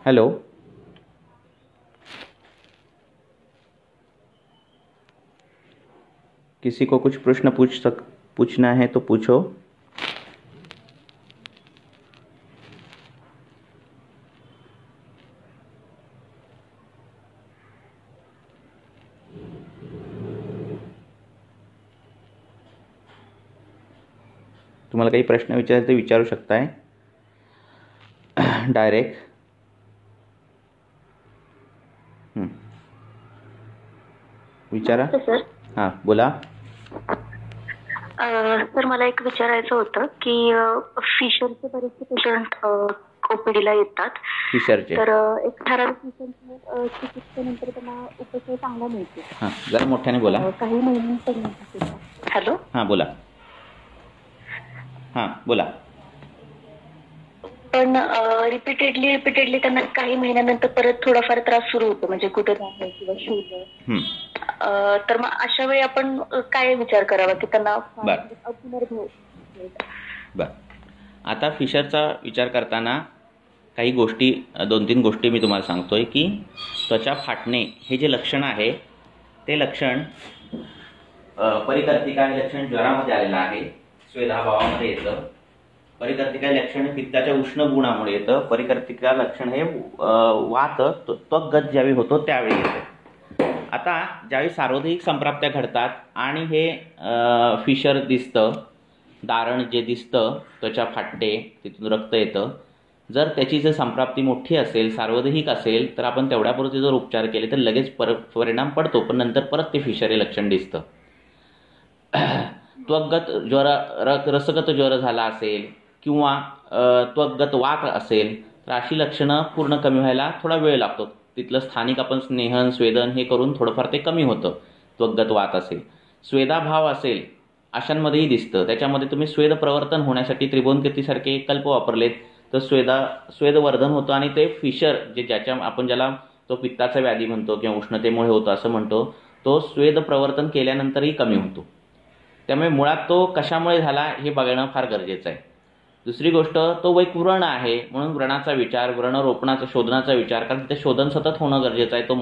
Hello. किसी को कुछ प्रश्न पूछना है तो पूछो। तुम्हाला काही प्रश्न विचारायचे तर विचारू शकताय डायरेक्ट। विचारा सर। हां बोला। सर मला एक विचारायचं होतं की फिशरचे बरेचसे पेशंट ओपीडीला येतात. फिशरचे तर एक ठराविक पेशंटच्या चिकित्सेनंतर त्यांना उपचार चांगला मिळतो. हां जरा मोठ्याने बोला। काही महिन्यांपर्यंत. हॅलो हां बोला। हां बोला। पण रिपीटेडली त्यांना काही महिन्यानंतर परत थोडाफार त्रास सुरू होतो, म्हणजे कुठे आहे किंवा शोध. तर मग अशा वेळी आपण काय विचार करावा की त्यांना पुनर्भव. बर, आता फिशरचा विचार करताना काही गोष्टी 2-3 गोष्टी मी तुम्हाला सांगतोय की त्वचा फाटणे हे जे लक्षण आहे ते लक्षण परिकर्तिका हे लक्षण ज्वरामध्ये आलेलं आहे, स्वेदाभावामध्ये येतं. परिकर्तिका लक्षण पित्ताच्या उष्ण गुणामुळे येतं. परिकर्तिका लक्षण हे वात त्वगत ज्यावेळी होतो त्यावेळी येतं. आता ज्यावेळी सार्वधायिक संप्राप्त्या घडतात आणि हे फिशर दिसतं, दारण जे दिसतं, त्वचा फाटते, तिथून रक्त येतं, जर त्याची जर संप्राप्ती मोठी असेल, सार्वधायिक असेल, तर आपण तेवढ्यापुरते जर उपचार केले तर लगेच परिणाम पडतो, पण नंतर परत ते फिशर हे लक्षण दिसतं. त्वगत ज्वर, रसगत ज्वर झाला असेल किंवा त्वगत वात असेल तर अशी लक्षणं पूर्ण कमी व्हायला थोडा वेळ लागतो. तिथलं स्थानिक आपण स्नेहन स्वेदन हे करून थोडंफार ते कमी होतं. त्वगत वात असेल, स्वेदाभाव असेल अशांमध्येही दिसतं. त्याच्यामध्ये तुम्ही स्वेद प्रवर्तन होण्यासाठी त्रिभुवनकेतीसारखे कल्प वापरलेत तर स्वेदवर्धन होतं आणि ते फिशर जे ज्याला तो पित्ताचा व्याधी म्हणतो किंवा उष्णतेमुळे होतो असं म्हणतो, तो स्वेद प्रवर्तन केल्यानंतरही कमी होतो. त्यामुळे मुळात तो कशामुळे झाला हे बघणं फार गरजेचं आहे. दुसरी गोष्ट, तो एक व्रण आहे म्हणून व्रणाचा विचार, व्रणरोपणाचा शोधनाचा विचार, कारण ते शोधन सतत होणं गरजेचं आहे. तो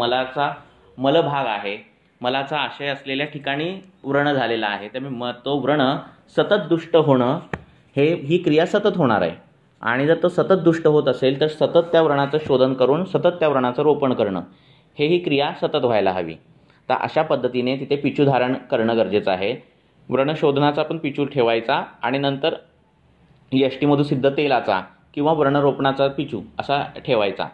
मलभाग आहे, मलाचा आशय असलेल्या ठिकाणी व्रण झालेला आहे. त्यामुळे तो व्रण सतत दुष्ट होणं ही क्रिया सतत होणार आहे. आणि जर तो सतत दुष्ट होत असेल तर सतत त्या व्रणाचं शोधन करून सतत त्या व्रणाचं रोपण करणं ही क्रिया सतत व्हायला हवी. तर अशा पद्धतीने तिथे पिचू धारण करणं गरजेचं आहे. व्रणशोधनाचा पण पिचू ठेवायचा आणि नंतर यष्टीमधुसिद्ध तेलाचा किंवा व्रणरोपणाचा पिचू असा ठेवायचा.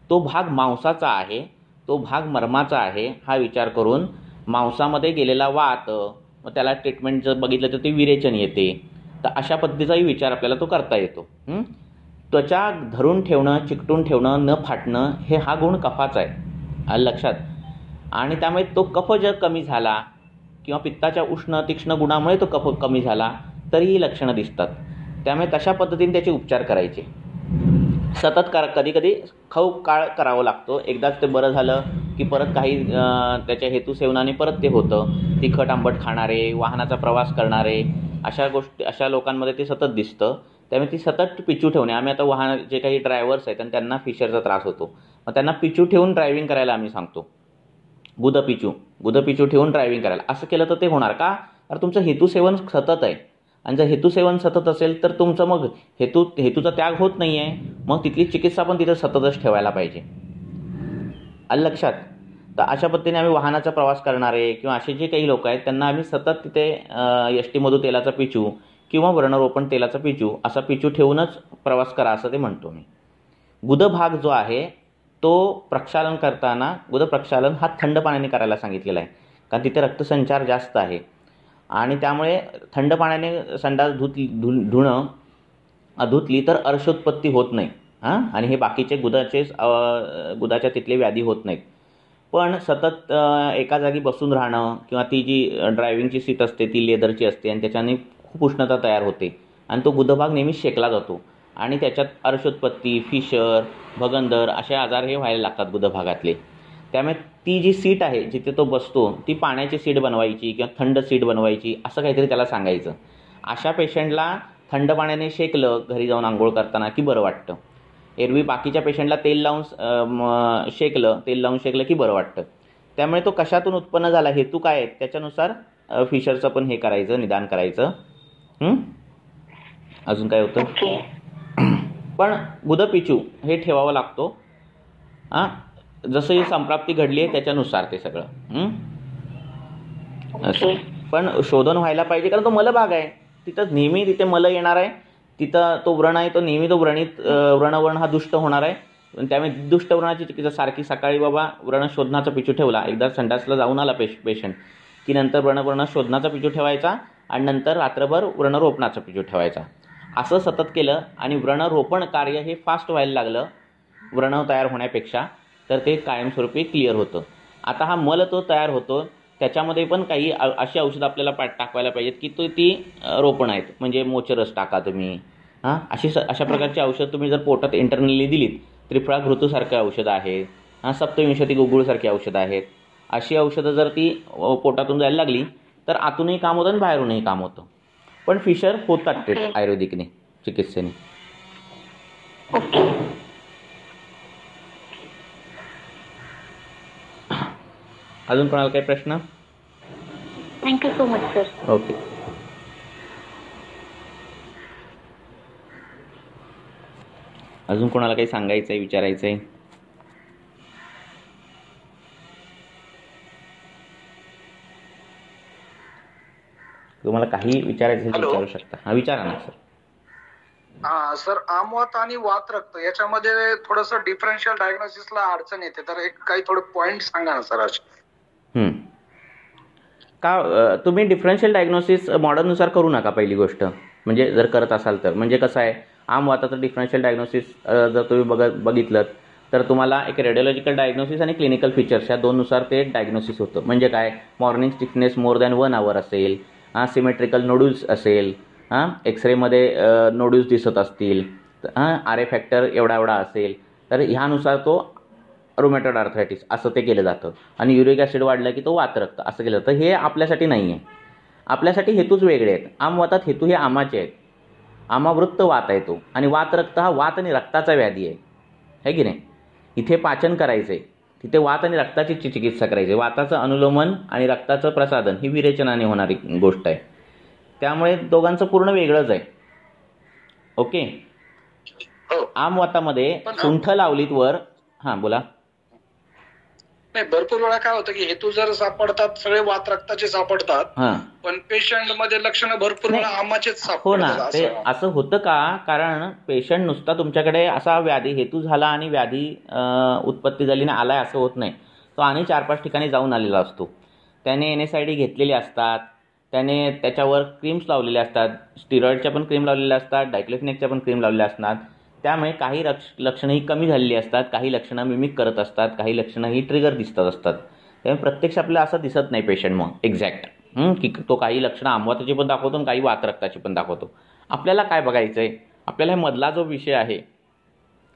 तो भाग मांसाचा आहे, तो भाग मर्माचा आहे हा विचार करून मांसामध्ये गेलेला वात, मग त्याला ट्रीटमेंट जर बघितलं तर ते विरेचन येते. तर अशा पद्धतीचाही विचार आपल्याला तो करता येतो. त्वचा धरून ठेवणं, चिकटून ठेवणं, न फाटणं हा गुण कफाचा आहे लक्षात. आणि त्यामुळे तो कफ जर कमी झाला किंवा पित्ताच्या उष्ण तीक्ष्ण गुणामुळे तो कफ कमी झाला तरीही लक्षणं दिसतात. त्यामुळे तशा पद्धतीने त्याचे उपचार करायचे. सतत कधी कधी खूप काळ करावं लागतो. एकदाच ते बरं झालं की परत काही त्याच्या हेतुसेवनाने परत ते होतं. तिखट आंबट खाणारे, वाहनाचा प्रवास करणारे अशा लोकांमध्ये ते सतत दिसतं. त्यामुळे ती सतत पिचू ठेवणे. आम्ही आता वाहन जे काही ड्रायव्हर्स आहेत आणि त्यांना फिशरचा त्रास होतो, मग त्यांना पिचू ठेवून ड्रायव्हिंग करायला आम्ही सांगतो. गुदपिचू ठेवून ड्रायव्हिंग करायला. असं केलं तर ते होणार का? तर तुमचं हेतुसेवन सतत आहे आणि जर हेतुसेवन सतत असेल तर तुमचं मग हेतूचा त्याग होत नाही आहे. मग तिथली चिकित्सा पण तिथं सततच ठेवायला पाहिजे. आलं लक्षात. तर अशा पद्धतीने आम्ही वाहनाचा प्रवास करणारे किंवा असे जे काही लोक आहेत त्यांना आम्ही सतत तिथे यष्टीमधू तेलाचा पिचू किंवा व्रणरोपण तेलाचा पिचू असा पिचू ठेवूनच प्रवास करा असं ते म्हणतो मी. गुदभाग जो आहे तो प्रक्षालन करताना गुदप्रक्षालन हा थंड पाण्याने करायला सांगितलेला आहे, कारण तिथे रक्तसंचार जास्त आहे आणि त्यामुळे थंड पाण्याने संडास धुतली तर अर्शोत्पत्ती होत नाही आणि हे बाकीचे गुदाच्या तिथले व्याधी होत नाहीत. पण सतत एका जागी बसून राहणं किंवा ती जी ड्रायव्हिंगची सीट असते ती लेदरची असते आणि त्याच्याने खूप उष्णता तयार होते आणि तो गुदभाग नेहमी शेकला जातो आणि त्याच्यात अर्शोत्पत्ती, फिशर, भगंदर असे आजार हे व्हायला लागतात गुदभागातले. त्यामुळे ती जी सीट आहे जिथे तो बसतो ती पाण्याची सीट बनवायची किंवा थंड सीट बनवायची असं काहीतरी त्याला सांगायचं. अशा पेशंटला थंड पाण्याने शेकलं घरी जाऊन आंघोळ करताना की बरं वाटतं. एरवी बाकीच्या पेशंटला तेल लावून शेकलं की बरं वाटतं. त्यामुळे तो कशातून उत्पन्न झाला, हेतू काय आहे, त्याच्यानुसार फिशरचं पण हे करायचं, निदान करायचं. अजून काय होतं? पण गुदपिचू हे ठेवावं लागतो. जसं ही संप्राप्ती घडली आहे त्याच्यानुसार ते सगळं. असं पण शोधन व्हायला पाहिजे, कारण तो मलभाग आहे. तिथं नेहमी तिथे मल येणार आहे. तिथं तो व्रण आहे, तो नेहमी तो व्रणवर्ण हा दुष्ट होणार आहे. त्यामुळे दुष्ट व्रणाची चिकित्सा सारखी सकाळी बाबा व्रण शोधनाचा पिचू ठेवला, एकदा संडासला जाऊन आला पेशंट की नंतर व्रण शोधनाचा पिचू ठेवायचा आणि नंतर रात्रभर व्रणरोपणाचा पिचू ठेवायचा. असं सतत केलं आणि व्रणरोपण कार्य हे फास्ट व्हायला लागलं व्रण तयार होण्यापेक्षा, तर ते कायमस्वरूपी क्लिअर होतं. आता हा मल तो तयार होतो, त्याच्यामध्ये पण काही अशी औषधं आपल्याला टाकवायला पाहिजेत की ती रोपण आहेत. म्हणजे मोचरस टाका तुम्ही. अशा प्रकारची औषध तुम्ही जर पोटात इंटरनली दिलीत, त्रिफळा घृतूसारखं औषधं आहेत, सप्तविंशती गुगुळसारखी औषधं आहेत. अशी औषधं जर ती पोटातून जायला लागली तर आतूनही काम होतं आणि बाहेरूनही काम होतं. पण फिशर होतात ते आयुर्वेदिकने, चिकित्सेने. अजून कोणाला काही प्रश्न? Thank you so much sir. Okay. अजून कोणाला काही सांगायचं आहे, विचारायचं आहे? तुम्हाला काही विचारायचं असेल विचारू शकता. हा, विचारा ना सर. सर, आमवात आणि वात रक्त याच्यामध्ये थोडंसं डिफरन्शियल डायग्नोसिसला अडचण येते, तर काही थोडं पॉइंट सांगा ना सर. तुम्ही डिफरन्शियल डायग्नोसिस मॉडर्ननुसार करू नका पहिली गोष्ट. म्हणजे जर करत असाल तर, म्हणजे कसं आहे, आमवाताचं डिफरन्शियल डायग्नोसिस जर तुम्ही बघितलं तर तुम्हाला एक रेडिओलॉजिकल डायग्नोसिस आणि क्लिनिकल फीचर्स या दोननुसार ते डायग्नोसिस होतं. म्हणजे काय, morning stiffness more than 1 hour असेल, सिमेट्रिकल नोड्यूल्स असेल, एक्सरेमध्ये नोड्यूल्स दिसत असतील, RA फॅक्टर एवढा असेल, तर ह्यानुसार तो रुमॅटॉइड आर्थरायटिस असं ते केलं जातं. आणि युरिक ॲसिड वाढलं की तो वातरक्त असं केलं जातं. हे आपल्यासाठी नाही आहे. आपल्यासाठी हेतूच वेगळे आहेत. आमवातात हेतू हे आमाचे आहेत. आमावृत्त वात आहे तो, आणि वातरक्त हा वात आणि रक्ताचा व्याधी आहे की नाही. इथे पाचन करायचं आहे, तिथे वात आणि रक्ताची चिकित्सा करायची. वाताचं अनुलोमन आणि रक्ताचं प्रसादन ही विरेचनाने होणारी गोष्ट आहे. त्यामुळे दोघांचं पूर्ण वेगळंच आहे. ओके. आमवातामध्ये सुंठ लावलीत वर. बोला. नाही, भरपूर वेळा काय होतं की हेतू जर सापडतात, सगळे वात रक्ताचे सापडतात, पण पेशंट मध्ये लक्षणं भरपूर वेळा आमाचेच सापडतात. हो ना, ते असं होतं का, कारण पेशंट नुसता तुमच्याकडे असा व्याधी हेतू झाला आणि व्याधी उत्पत्ती झाली ना आलाय असं होत नाही. तो आणि 4-5 ठिकाणी जाऊन आलेला असतो. त्याने NSAID घेतलेले असतात, त्याने त्याच्यावर क्रीम्स लावलेल्या असतात, स्टिरॉइडच्या पण क्रीम लावलेल्या असतात, डायक्लोफिनेकच्या पण क्रीम लावलेल्या असतात. त्यामुळे काही लक्षणं ही कमी झालेली असतात, काही लक्षणं मिमिक करत असतात, काही लक्षणं ही ट्रिगर दिसत असतात. त्यामुळे प्रत्यक्ष आपल्याला असं दिसत नाही पेशंट मग एक्झॅक्ट की तो काही लक्षणं आमवाताची पण दाखवतो आणि काही वातरक्ताची पण दाखवतो. आपल्याला काय बघायचं आहे, आपल्याला हे मधला जो विषय आहे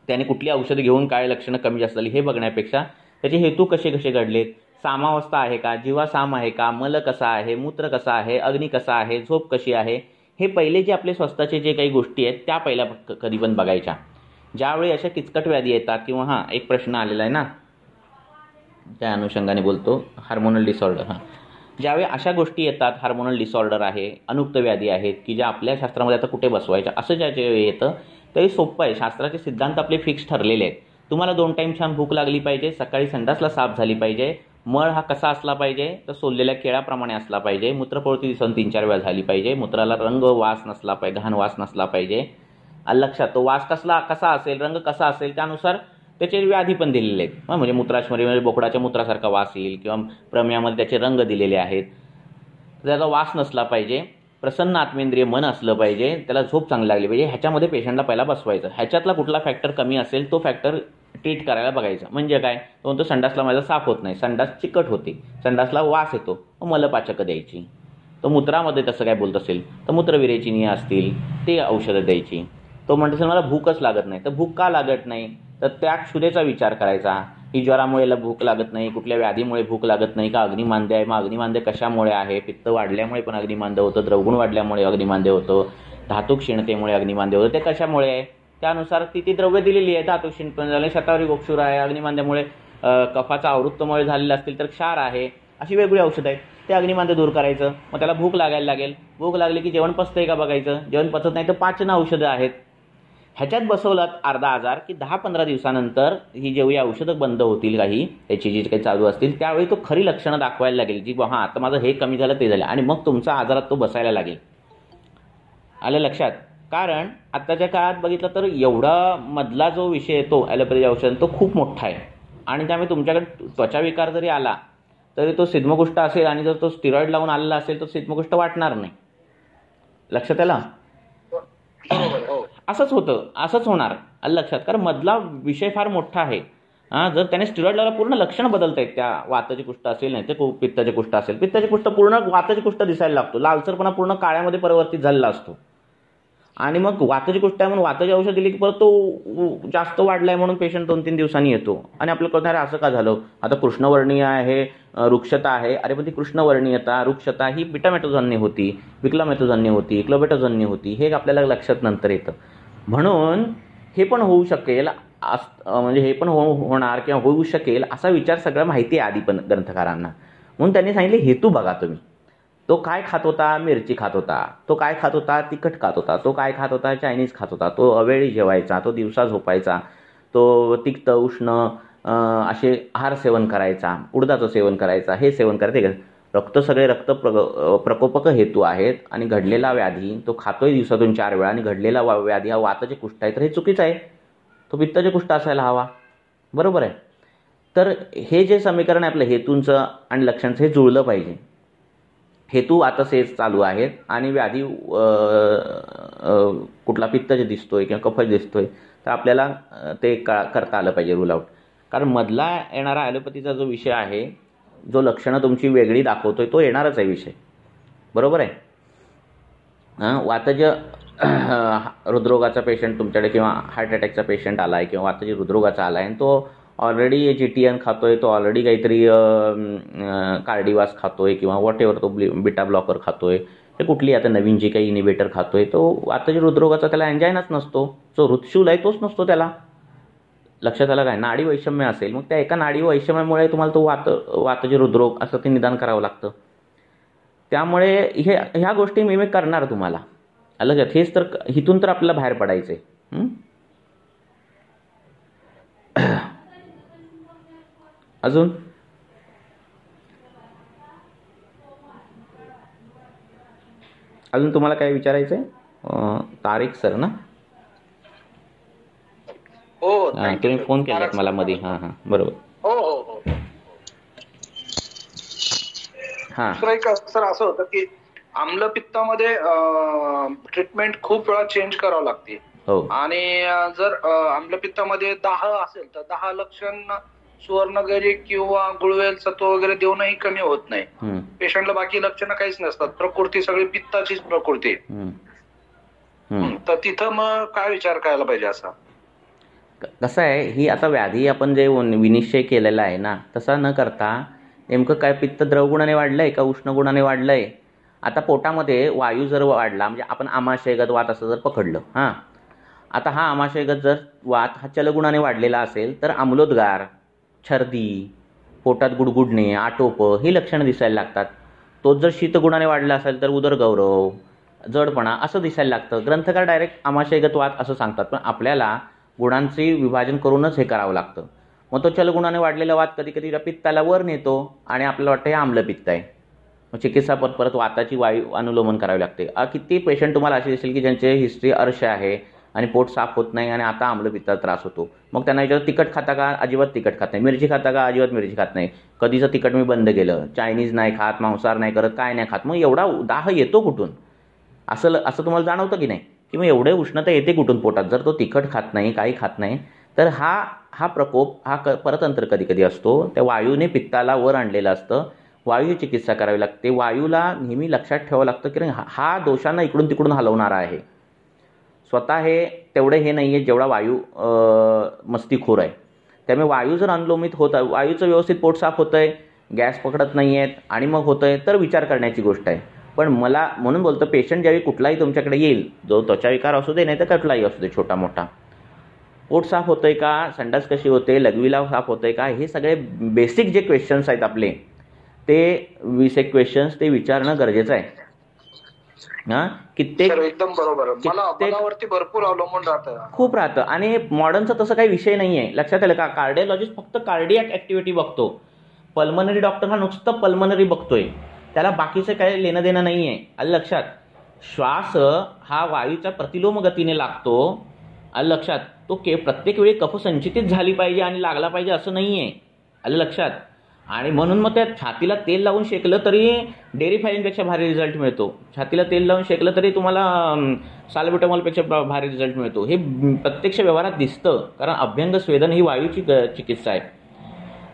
त्याने कुठली औषधं घेऊन काय लक्षणं कमी जास्त झाली हे बघण्यापेक्षा त्याचे हेतू कसे घडलेत, सामावस्था आहे का, जीवासाम आहे का, मल कसा आहे, मूत्र कसा आहे, अग्नी कसा आहे, झोप कशी आहे, हे पहिले जे आपले स्वस्ताचे जे काही गोष्टी आहेत त्या पहिल्या कधी पण बघायच्या. ज्यावेळी अशा किचकट व्याधी येतात किंवा एक प्रश्न आलेला आहे ना, त्या अनुषंगाने बोलतो, हार्मोनल डिसऑर्डर. ज्यावेळी अशा गोष्टी येतात, हार्मोनल डिसऑर्डर आहे, अनुक्त व्याधी आहेत की ज्या आपल्या शास्त्रामध्ये आता कुठे बसवायच्या, असं ज्यावेळी येतं तरी सोपं आहे. शास्त्राचे सिद्धांत आपले फिक्स ठरलेले आहेत. तुम्हाला 2 टाईम छान भूक लागली पाहिजे, सकाळी संडासला साफ झाली पाहिजे, मळ हा कसा असला पाहिजे तर सोललेल्या केळाप्रमाणे असला पाहिजे, मूत्रप्रवृत्ती दिवसातून 3-4 वेळा झाली पाहिजे, मूत्राला रंग वास नसला पाहिजे, घाण वास नसला पाहिजे. लक्षात, तो वास कसा असेल, रंग कसा असेल त्यानुसार त्याचे व्याधी पण दिलेले आहेत. म्हणजे मूत्राशमरीमध्ये बोकडाच्या मूत्रासारखा वास येईल किंवा प्रमेयामध्ये त्याचे रंग दिलेले आहेत. त्याचा वास नसला पाहिजे, प्रसन्न आत्मेंद्रिय मन असलं पाहिजे, त्याला झोप चांगली लागली पाहिजे. ह्याच्यामध्ये पेशंटला पहिला बसवायचं. ह्याच्यातला कुठला फॅक्टर कमी असेल तो फॅक्टर ट्रीट करायला बघायचा. म्हणजे काय, तो म्हणतो संडासला माझा साफ होत नाही, संडास चिकट होते, संडासला वास येतो, मलपाचकं द्यायची. तो मूत्रामध्ये तसं काय बोलत असेल तर मूत्रविरेचनीय असतील ते औषधं द्यायची. तो म्हणत असेल मला भूकच लागत नाही, तर भूक का लागत नाही, तर त्या क्षुधेचा विचार करायचा. ही ज्वरामुळे भूक लागत नाही, कुठल्या व्याधीमुळे भूक लागत नाही का, अग्निमांद्य आहे, मग अग्निमांद्य कशामुळे आहे, पित्त वाढल्यामुळे पण अग्निमांद्य होतं, द्रवगुण वाढल्यामुळे अग्निमांद्य होतं, धातू क्षीणतेमुळे अग्निमांद्य होतं, ते कशामुळे आहे. त्यानुसार ती द्रव्य दिलेली आहे. धातू शिंपण झाले, शतावरी गोक्षूर आहे, अग्निमांद्यामुळे कफाचा आवृत्तमुळे झालेला असतील तर क्षार आहे, अशी वेगवेगळी औषधं आहेत. ते अग्निमांद्य दूर करायचं. मग त्याला भूक लागायला लागेल, भूक लागली की जेवण पचतंय का बघायचं, जेवण पचत नाही तर पाचन औषधं आहेत. ह्याच्यात बसवलात अर्धा आजार की 10-15 दिवसानंतर ही जेवढी औषधं बंद होतील काही त्याची जी काही चालू असतील त्यावेळी तो खरी लक्षणं दाखवायला लागेल की हां आता माझं हे कमी झालं ते झालं, आणि मग तुमचा आजारात तो बसायला लागेल. आलं लक्षात? कारण आत्ताच्या काळात बघितलं तर एवढा मधला जो विषय येतो ॲलोपॅथी औषध तो खूप मोठा आहे, आणि त्यामुळे तुमच्याकडे त्वचाविकार जरी आला तरी तो सिद्धमकुष्ठ असेल, आणि जर तो स्टिरॉइड लावून आलेला असेल तर सिद्धमकुष्ठ वाटणार नाही. लक्षात आलं? असंच होतं, असंच होणार. आलं लक्षात? कारण मधला विषय फार मोठा आहे. जर त्याने स्टिरॉइड लावला पूर्ण लक्षणं बदलत आहेत. त्या वाताचे कुष्ठ असेल नाही ते पित्ताचे कुष्ठ असेल, पित्ताचे कुष्ठ पूर्ण वाताचे कुष्ठ दिसायला लागतो, लालसरपणा पूर्ण काळ्यामध्ये परिवर्तित झालेला असतो. आणि मग वाताची कुष्ठ आहे म्हणून वाताची औषध दिली की परत तो जास्त वाढलाय म्हणून पेशंट 2-3 दिवसांनी येतो, आणि आपल्याला कळणार असं का झालं. आता कृष्णवर्णीय आहे, रुक्षता आहे. अरे पण ती कृष्णवर्णीयता रुक्षता ही बीटामेटोजन्य होती, विक्लामेटोजन्य होती, क्लोबेटोजन्य होती, हे आपल्याला लक्षात नंतर येतं. म्हणून हे पण होऊ शकेल, म्हणजे हे पण होणार किंवा होऊ शकेल असा विचार सगळं माहिती आहे आधी पण ग्रंथकारांना. म्हणून त्यांनी सांगितले हेतू बघा तुम्ही. तो काय खात होता? मिरची खात होता. तो काय खात होता? तिखट खात होता. तो काय खात होता? चायनीज खात होता. तो अवेळी जेवायचा, तो दिवसा झोपायचा, तो तिक्त उष्ण असे आहार सेवन करायचा, उडदाचं सेवन करायचा, हे सेवन करायचं. सगळे रक्त प्रकोपक हेतू आहेत, आणि घडलेला व्याधी तो खातोय दिवसातून 4 वेळा, आणि घडलेला व्याधी हा वाताचे कुष्ठ आहे, तर हे चुकीचं आहे. तो पित्ताचे कुष्ठ असायला हवा. बरोबर आहे? तर हे जे समीकरण आहे आपलं हेतूंचं आणि लक्षणांचं, हे जुळलं पाहिजे. हेतू आता सेस चालू आहेत आणि व्याधी कुठला पित्ताचे दिसतोय किंवा कफच दिसतोय, तर आपल्याला ते करता आलं पाहिजे रूल आउट. कारण मधला येणारा ॲलोपॅथीचा जो विषय आहे, जो लक्षणं तुमची वेगळी दाखवतोय, तो येणारच आहे विषय. बरोबर आहे? वाताच्या हृदरोगाचा पेशंट तुमच्याकडे किंवा हार्ट अटॅकचा पेशंट आला आहे किंवा वाताची हृदरोगाचा आला आहे, आणि तो ऑलरेडी GTN खातोय, तो ऑलरेडी काहीतरी कार्डिवास खातोय किंवा वॉट एव्हर तो बीटा ब्लॉकर खातोय, ते कुठली आता नवीन जी काही इनिवेटर खातोय, तो वाताची हृदरोगाचा त्याला एन्जायनाच नसतो. जो हृदशूल आहे तोच नसतो त्याला. लक्षात आलं काय? नाडी वैषम्य असेल, मग त्या एका नाडी वैषम्यामुळे तुम्हाला तो वाताचे हृदरोग असं ते निदान करावं लागतं. त्यामुळे ह्या गोष्टी मी करणार तुम्हाला. आलं का? हेच तर, इथून तर आपल्याला बाहेर पडायचंय. अजून तुम्हाला काय विचारायचंय? तारिक सर ना? हो, तुम्ही फोन केलात मला मध्ये. बरोबर. हो. सर असं होतं की आम्लपित्तामध्ये ट्रीटमेंट खूप वेळा चेंज करावं लागते. आणि जर आम्लपित्तामध्ये 10 असेल तर 10 लक्षण सुवर्णगरी किंवा गुळवेल सत्व वगैरे देऊनही कमी होत नाही. पेशंटला बाकी लक्षणं काहीच नसतात, प्रकृती सगळी पित्ताचीच प्रकृती. तर तिथं मग काय विचार करायला पाहिजे? असा कसं आहे, ही आता व्याधी आपण जे विनिश्चय केलेला आहे ना, तसा न करता नेमकं काय पित्त द्रवगुणाने वाढलंय का उष्ण गुणाने वाढलंय. आता पोटामध्ये वायू जर वाढला, म्हणजे आपण आमाशयगत वात असं जर पकडलं, आता हा आमाशयगत जर वात हा चलगुणाने वाढलेला असेल तर आम्लोद्गार, छर्दी, पोटात गुडगुडणे, आटोप ही लक्षणं दिसायला लागतात. तोच जर शीतगुणाने वाढला असेल तर उदरगौरव, जडपणा असं दिसायला लागतं. ग्रंथकार डायरेक्ट आमाशयगत वात असं सांगतात, पण आपल्याला गुणांचे विभाजन करूनच हे करावं लागतं. मग तो चलगुणाने वाढलेला वात कधी कधी पित्ताला वर नेतो आणि आपल्याला वाटतं हे आम्लपित्त आहे. मग चिकित्सा परत वाताची वायू अनुलोमन करावी लागते. किती पेशंट तुम्हाला असे दिसेल की ज्यांचे हिस्ट्री अर्श आहे आणि पोट साफ होत नाही आणि आता आम्लपित्ताचा त्रास होतो. मग त्यांना विचारलं तिखट खाता का? अजिबात तिखट खात नाही. मिरची खाता का? अजिबात मिरची खात नाही. कधीचं तिखट मी बंद केलं. चायनीज नाही खात, मांसाहार नाही करत, काय नाही खात. मग एवढा दाह येतो कुठून? असं तुम्हाला जाणवतं की नाही? की मग एवढे उष्णता येते कुठून पोटात? जर तो तिखट खात नाही, काही खात नाही, तर हा प्रकोप हा परतंत्र कधी कधी असतो. त्या वायूने पित्ताला वर आणलेलं असतं. वायूची चिकित्सा करावी लागते. वायूला नेहमी लक्षात ठेवावं लागतं की हा दोषांना इकडून तिकडून हलवणारा आहे. स्वतः हे तेवढे हे नाही आहे जेवढा वायू मस्तीखोर आहे. त्यामुळे वायू जर अनुलोमित होत आहे, वायूचं व्यवस्थित पोट साफ होतं आहे, गॅस पकडत नाही आहेत आणि मग होतं आहे, तर विचार करण्याची गोष्ट आहे. पण म्हणून बोलतो पेशंट ज्यावेळी कुठलाही तुमच्याकडे येईल, जो त्वचाविकार असू दे नाही तर कुठलाही असू दे छोटा मोठा, पोट साफ होतंय का, संडास कशी होते, लघवीला साफ होतंय का, हे सगळे बेसिक जे क्वेश्चन्स आहेत आपले ते 20 एक क्वेश्चन्स ते विचारणं गरजेचं आहे. कित्येक एकदम बरोबर, मनावरती भरपूर अवलंबून राहतं, खूप राहतं. आणि मॉडर्नचा तसं काही विषय नाही आहे, लक्षात आलं का. कार्डिओलॉजिस्ट फक्त कार्डियाक ऍक्टिव्हिटी बघतो, पल्मनरी डॉक्टर हा नुसतं पल्मनरी बघतोय, त्याला बाकीचं काही लेणं देणं नाही आहे. आलं लक्षात. श्वास हा वायूच्या प्रतिलोम गतीने लागतो, आलं लक्षात. तो प्रत्येक वेळी कफ संचितीत झाली पाहिजे आणि लागला पाहिजे असं नाही आहे, आलं लक्षात. आणि म्हणून मग त्या छातीला तेल लावून शेकलं तरी डेअरी फायलिंगपेक्षा भारी रिझल्ट मिळतो, छातीला तेल लावून शेकलं तरी तुम्हाला साल्ब्युटामॉलपेक्षा भारी रिझल्ट मिळतो. हे प्रत्यक्ष व्यवहारात दिसतं, कारण अभ्यंग स्वेदन ही वायूची चिकित्सा आहे.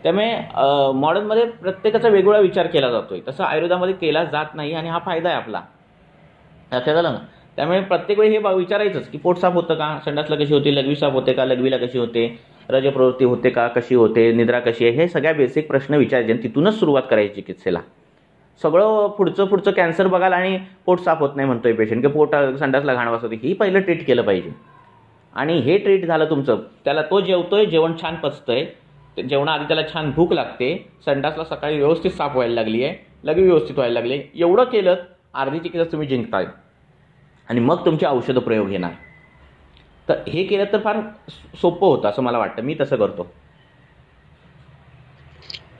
त्यामुळे मॉडर्नमध्ये प्रत्येकाचा वेगवेगळा विचार केला जातोय, तसं आयुर्वेदामध्ये केला जात नाही आणि हा फायदा आहे आपला, लक्षात आलं ना. त्यामुळे प्रत्येक वेळी हे विचारायचंच की पोट साफ होतं का, संडासला कशी होते, लघवी साफ होते का, लघवीला कशी होते, रजप्रवृत्ती होते का, कशी होते, निद्रा कशी आहे, हे सगळ्या बेसिक प्रश्न विचारायचे आणि तिथूनच सुरुवात करायची चिकित्सेला. सगळं पुढचं कॅन्सर बघाल आणि पोट साफ होत नाही म्हणतोय पेशंट, की पोट संडासला घाण वास होते, ही पहिलं ट्रीट केलं पाहिजे. आणि हे ट्रीट झालं तुमचं, त्याला तो जेवतोय, जेवण छान पचतंय, जेवणाआधी त्याला छान भूक लागते, संडासला सकाळी व्यवस्थित साफ व्हायला लागली आहे, लघवी व्यवस्थित व्हायला लागली, एवढं केलं अर्धी चिकित्सा तुम्ही जिंकताय. आणि मग तुमचे औषध प्रयोग घेणार. तर हे केलं तर फार सोपं होतं असं मला वाटतं, मी तसं करतो.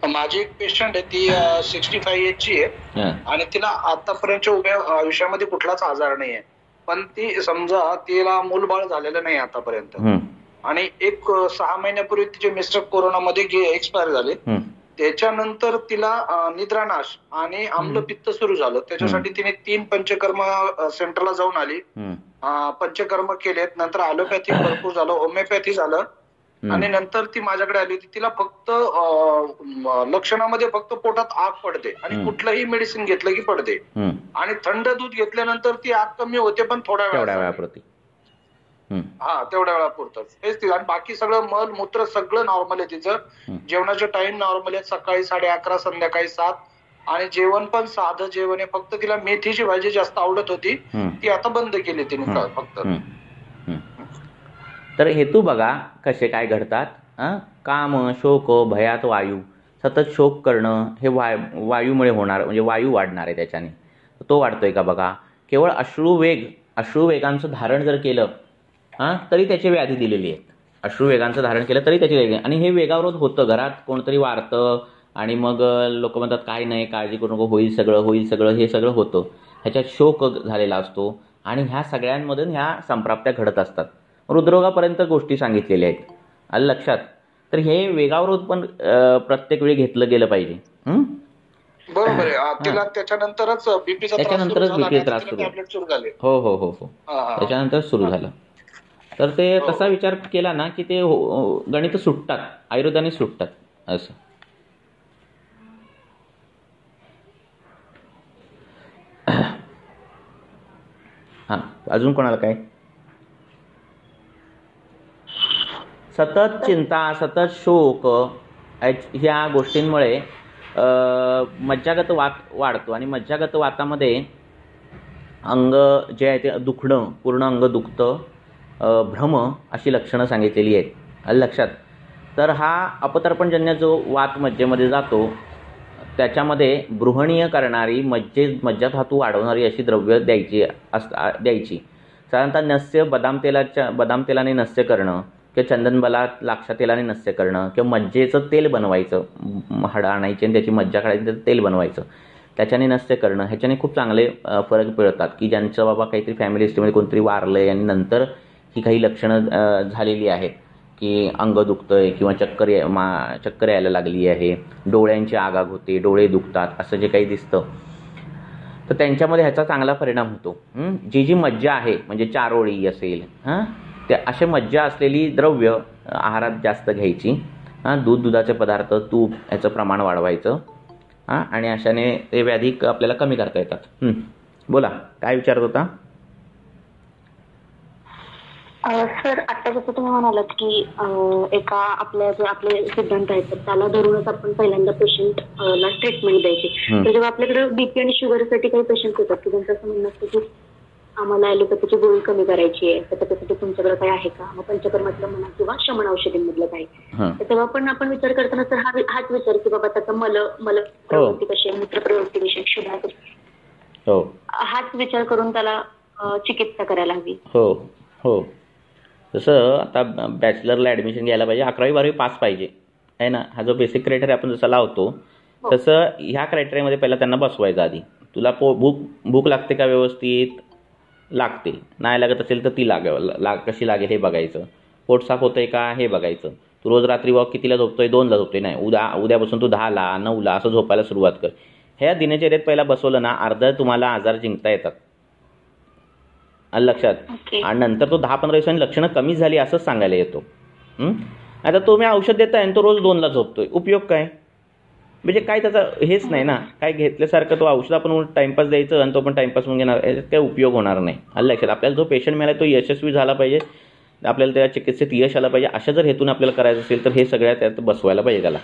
माझी एक पेशंट आहे, ती 65 एजची आहे आणि तिला आतापर्यंतच्या उभ्या आयुष्यामध्ये कुठलाच आजार नाही आहे, पण ती समजा तिला मूलबाळ झालेलं नाही आतापर्यंत. आणि एक 6 महिन्यापूर्वी तिचे मिस्टर कोरोनामध्ये एक्सपायर झाले. त्याच्यानंतर तिला निद्रानाश आणि आम्लपित्त सुरू झालं. त्याच्यासाठी तिने 3 पंचकर्म सेंटरला जाऊन आली, पंचकर्म केलेत, नंतर ॲलोपॅथी भरपूर झालं, होमिओपॅथी झालं आणि नंतर ती माझ्याकडे आली होती. तिला फक्त लक्षणामध्ये फक्त पोटात आग पडते आणि कुठलंही मेडिसिन घेतलं की पडते आणि थंड दूध घेतल्यानंतर ती आग कमी होते, पण थोड्या वेळापुरती. तेवढ्या वेळापुरतच हेच. आणि बाकी सगळं मल मूत्र सगळं नॉर्मल आहे तिचं. जेवणाचे टाइम नॉर्मल आहे, सकाळी 11:30 संध्याकाळी 7 आणि जेवण पण साधं जेवण आहे. फक्त तिला मेथीची भाजी जास्त आवडत होती, ती आता बंद केली तिने फक्त. तर हेतू बघा कसे काय घडतात. काम, शोक, भयात वायू, सतत शोक करणं हे वायूमुळे होणार, म्हणजे वायू वाढणार आहे त्याच्याने. तो वाढतोय का बघा. केवळ अश्रुवेगांचं धारण जर केलं तरी त्याची व्याधी दिलेली आहे. अश्रुवेगांचं धारण केलं तरी त्याची व्याधी. आणि हे वेगावरोध होतं, घरात कोणतरी वारतं आणि मग लोक म्हणतात काय नाही, काळजी करू नको, होईल सगळं, हे सगळं होतं. ह्याच्यात शोक झालेला असतो आणि ह्या सगळ्यांमधून ह्या संप्राप्त्या घडत असतात. हृदरोगापर्यंत गोष्टी सांगितलेल्या आहेत, आलं लक्षात. तर हे वेगावरोध पण प्रत्येक वेळी घेतलं गेलं पाहिजे. बरोबर आहे. तिला त्याच्यानंतरच बीपीचा त्रास सुरू झाले. हो त्याच्यानंतर सुरू झालं. तर ते तसा विचार केला ना की ते गणित सुटतात, आयुर्वेदाने सुटतात असं. अजून कोणाला काय. सतत चिंता, सतत शोक ह्या गोष्टींमुळे मज्जागत वात वाढतो आणि मज्जागत वातामध्ये अंग जे आहे ते दुखणं, पूर्ण अंग दुखतं, भ्रम अशी लक्षणं सांगितलेली आहेत, आलं लक्षात. तर हा अपतर्पणजन्य जो वात मज्जेमध्ये जातो त्याच्यामध्ये बृहणीय करणारी, मज्जाधातू वाढवणारी अशी द्रव्य द्यायची. साधारणतः नस्य बदाम तेलाने नस्य करणं किंवा चंदनबलात लाक्षा तेलाने नस्य करणं किंवा मज्जेचं तेल बनवायचं, हाडं आणायची आणि त्याची मज्जा काढायची, त्याचं तेल बनवायचं, त्याच्याने नस्य करणं. ह्याच्याने खूप चांगले फरक मिळतात. की ज्यांचं बाबा काहीतरी फॅमिली हिस्ट्रीमध्ये कोणतरी वारलं आहे आणि नंतर ही काही लक्षणं झालेली आहेत की अंग दुखतंय किंवा चक्कर यायला लागली आहे, डोळ्यांची आगाग होते, डोळे दुखतात, असं जे काही दिसतं तर त्यांच्यामध्ये ह्याचा चांगला परिणाम होतो. जी मज्जा आहे म्हणजे चारोळी असेल, त्या अशा मज्जा असलेली द्रव्य आहारात जास्त घ्यायची. दुधाचे पदार्थ, तूप ह्याचं प्रमाण वाढवायचं आणि अशाने ते व्याधी आपल्याला कमी करता येतात. बोला, काय विचारत होता. सर, आता जसं तुम्ही म्हणालात की एका आपले सिद्धांत आहेत त्याला धरूनच आपण पहिल्यांदा पेशंटला ट्रीटमेंट द्यायची. तर जेव्हा आपल्याकडे बीपी आणि शुगरसाठी काही पेशंट होतात की त्यांचं असं म्हणणं असतं की आम्हाला ॲलोपॅथीची गोळी कमी करायची आहे, तर त्याच्यासाठी तुमच्याकडे काही आहे का? मग पंचकर्मातलं म्हणा किंवा शमन औषधींमधलं काही. तर तेव्हा पण आपण विचार करताना तर हाच विचार की बाबा त्याचा मल प्रवृत्ती कशी आहे, मूत्र प्रवृत्ती कशी, शुद्धा कशी, हाच विचार करून त्याला चिकित्सा करायला हवी. हो हो. जसं आता बॅचलरला ॲडमिशन घ्यायला पाहिजे 11वी 12वी पास पाहिजे आहे ना. हा जो बेसिक क्रायटेरिया आपण जसा लावतो तसं ह्या क्रायटेरियामध्ये पहिला त्यांना बसवायचं. आधी तुला भूक लागते का व्यवस्थित, लागते, नाही लागत असेल तर ती कशी लागेल हे बघायचं. पोट साफ होतंय का हे बघायचं. तू रोज रात्री वॉक कितीला झोपतोय, 2ला झोपतोय, नाही उद्यापासून तू 10ला 9ला असं झोपायला सुरुवात कर. ह्या दिनचर्येत पहिला बसवलं ना अर्ध तुम्हाला आजार जिंकता येतात लक्षात. आणि नंतर तो 10-15 दिवसांनी लक्षणं कमी झाली असंच सांगायला येतो. आता तुम्ही औषध देताय आणि तो रोज 2ला झोपतोय, उपयोग काय? म्हणजे काय त्याचा हेच नाही ना. काय घेतल्यासारखं तो औषध आपण टाइमपास द्यायचं आणि तो पण टाइमपास म्हणून घेणार, याच्यात काही उपयोग होणार नाही. लक्षात. आपल्याला जो पेशंट मिळाला तो यशस्वी झाला पाहिजे, आपल्याला त्या चिकित्सेत यश आलं पाहिजे. अशा जर हेतून आपल्याला करायचं असेल तर हे सगळ्या त्यात बसवायला पाहिजे त्याला.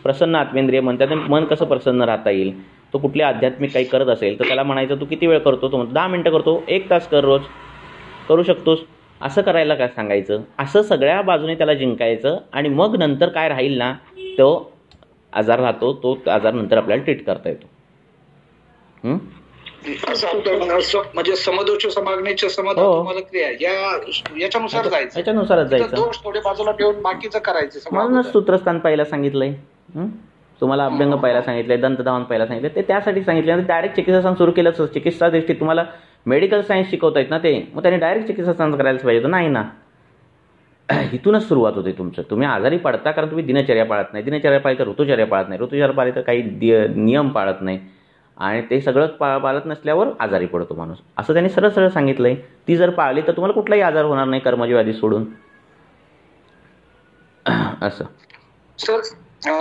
प्रसन्न आत्मेंद्रिय म्हणतात. मन कसं प्रसन्न राहता येईल, तो कुठली आध्यात्मिक काही करत असेल तर त्याला म्हणायचं तू किती वेळ करतो, तो म्हणतो 10 मिनिटं करतो, 1 तास कर, रोज करू शकतोस, असं करायला काय सांगायचं. असं सगळ्या बाजूने त्याला जिंकायचं आणि मग नंतर काय राहील ना, तो आजार राहतो, तो आजार नंतर आपल्याला ट्रीट करता येतो. म्हणजे समदोष समागणीच्या समाधान क्रिया याच्यानुसार जायचं, याच्यानुसारच जायचं. दोष थोडे बाजूला ठेवून बाकीचं करायचं. म्हणूनच सूत्रस्थान पहिला सांगितलंय, तुम्हाला अभ्यंग पहिला सांगितलंय, दंतधावन पहिला सांगितलं. ते त्यासाठी सांगितलं. डायरेक्ट चिकित्सास्थान सुरू केलं. चिकित्सा दृष्टी तुम्हाला मेडिकल सायन्स शिकवतायत ना ते, मग त्यांनी डायरेक्ट चिकित्सास्थान करायलाच पाहिजे होतं. नाही ना, इथूनच सुरुवात होते तुमचं. तुम्ही आजारी पडता कारण तुम्ही दिनचर्या पाळत नाही, दिनचर्या पाळली तर ऋतुचर्या पाळत नाही, ऋतुचर्या पाळली तर काही नियम पाळत नाही, आणि ते सगळं पाळत नसल्यावर आजारी पडतो माणूस. असं त्यांनी सरळ सरळ सांगितलंय. ती जर पाळली तर तुम्हाला कुठलाही आजार होणार नाही कर्मजीवादी सोडून. असं सर,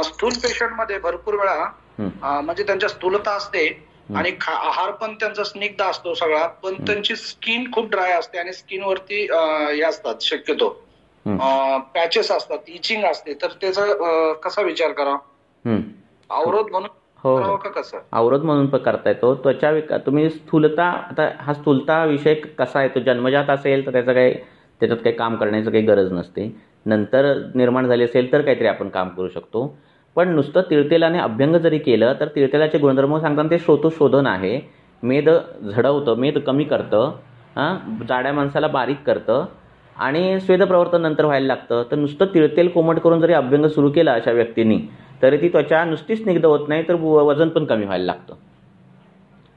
स्थूल पेशंट मध्ये भरपूर वेळा म्हणजे त्यांच्या स्थूलता असते आणि आहार पण त्यांचा स्निग्ध असतो सगळा, पण त्यांची स्किन खूप ड्राय असते आणि स्किन वरती हे असतात शक्यतो पॅचेस असतात, इचिंग असते. तर त्याचा कसा विचार करा? अवरोध म्हणून कसं अवरोध म्हणून पण करता येतो. त्वचा तुम्ही स्थूलता, आता हा स्थूलता विषय कसा आहे, तो जन्मजात असेल तर त्याच्यात काही काम करण्याचं काही गरज नसते. नंतर निर्माण झाली असेल तर काहीतरी आपण काम करू शकतो. पण नुसतं तिळतेलाने अभ्यंग जरी केलं तर तिळतेलाचे गुणधर्म सांगताना ते श्रोतोशोधन आहे. मेद झडवतं, मेद कमी करतं, जाड्या माणसाला बारीक करतं आणि स्वेदप्रवर्तन नंतर व्हायला लागतं. तर नुसतं तिळतेल कोमट करून जरी अभ्यंग सुरू केला अशा व्यक्तींनी तरी ती त्वचा नुसतीच स्निग्ध होत नाही तर वजन पण कमी व्हायला लागतं.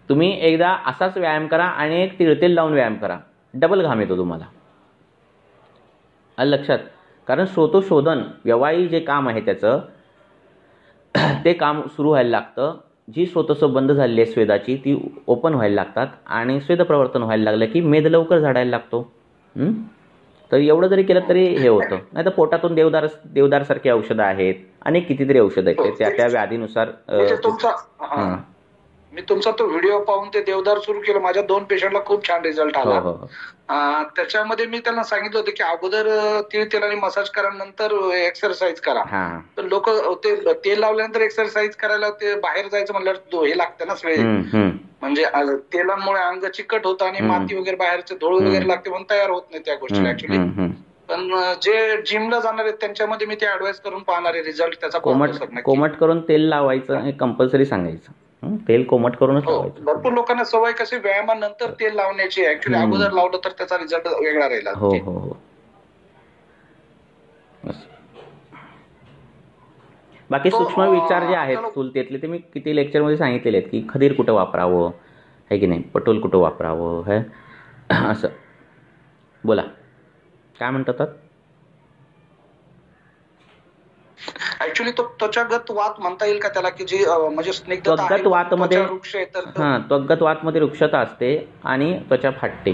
तुम्ही एकदा असाच व्यायाम करा आणि एक तिळतेल लावून व्यायाम करा, डबल घाम येतो तुम्हाला. लक्षात. कारण श्रोतोशोधन व्यवायी जे काम आहे त्याचं ते काम सुरू व्हायला लागतं. जी स्रोतस्व बंद झालेली आहे स्वेदाची ती ओपन व्हायला लागतात आणि स्वेदप्रवर्तन व्हायला लागलं की मेद लवकर झाडायला लागतो. तर एवढं जरी केलं तरी हे होतं. नाही तर पोटातून देवदारसारखी औषधं आहेत, अनेक कितीतरी औषधं आहेत त्या व्याधीनुसार. मी तुमचा तो व्हिडिओ पाहून ते देवदार सुरू केलं. माझ्या 2 पेशंटला खूप छान रिझल्ट आला. त्याच्यामध्ये मी त्यांना सांगितलं होतं की अगोदर तिळतेलाने मसाज करा, नंतर एक्सरसाइज करा. तर लोक ते तेल लावल्यानंतर एक्सरसाइज करायला ते बाहेर जायचं म्हणल्यावर हे लागतं ना सगळे, म्हणजे तेलामुळे अंग चिकट होतं आणि माती वगैरे बाहेरचे धूळ वगैरे लागते म्हणून तयार होत नाही त्या गोष्टी ऍक्च्युली. पण जे जिमला जाणार आहेत त्यांच्यामध्ये मी ते ऍडवाइस करून पाहणार आहे रिझल्ट त्याचा. कोमट करून तेल लावायचं हे कंपल्सरी सांगायचं. तेल कोमट करूनच लावायचं. भरपूर लोकांना सवय कशी व्यायामानंतर तेल लावण्याची, ऍक्च्युली अगोदर लावलं तर त्याचा रिझल्ट वेगळा राहिला. हो हो हो. बाकी सूक्ष्म विचार जे आहेत स्थूलतेतले ते मी किती लेक्चरमध्ये सांगितलेले आहेत की खदीर कुठं वापरावं आहे की नाही, पटोल कुठं वापरावं है, असं. बोला काय म्हणतात? ऍक्च्युली तो त्वचागत वात म्हणता येईल का त्याला, की जी म्हणजे स्निग्धता त्वगत वातमध्ये त्वगत वातमध्ये रुक्षता असते आणि त्वचा फाटते.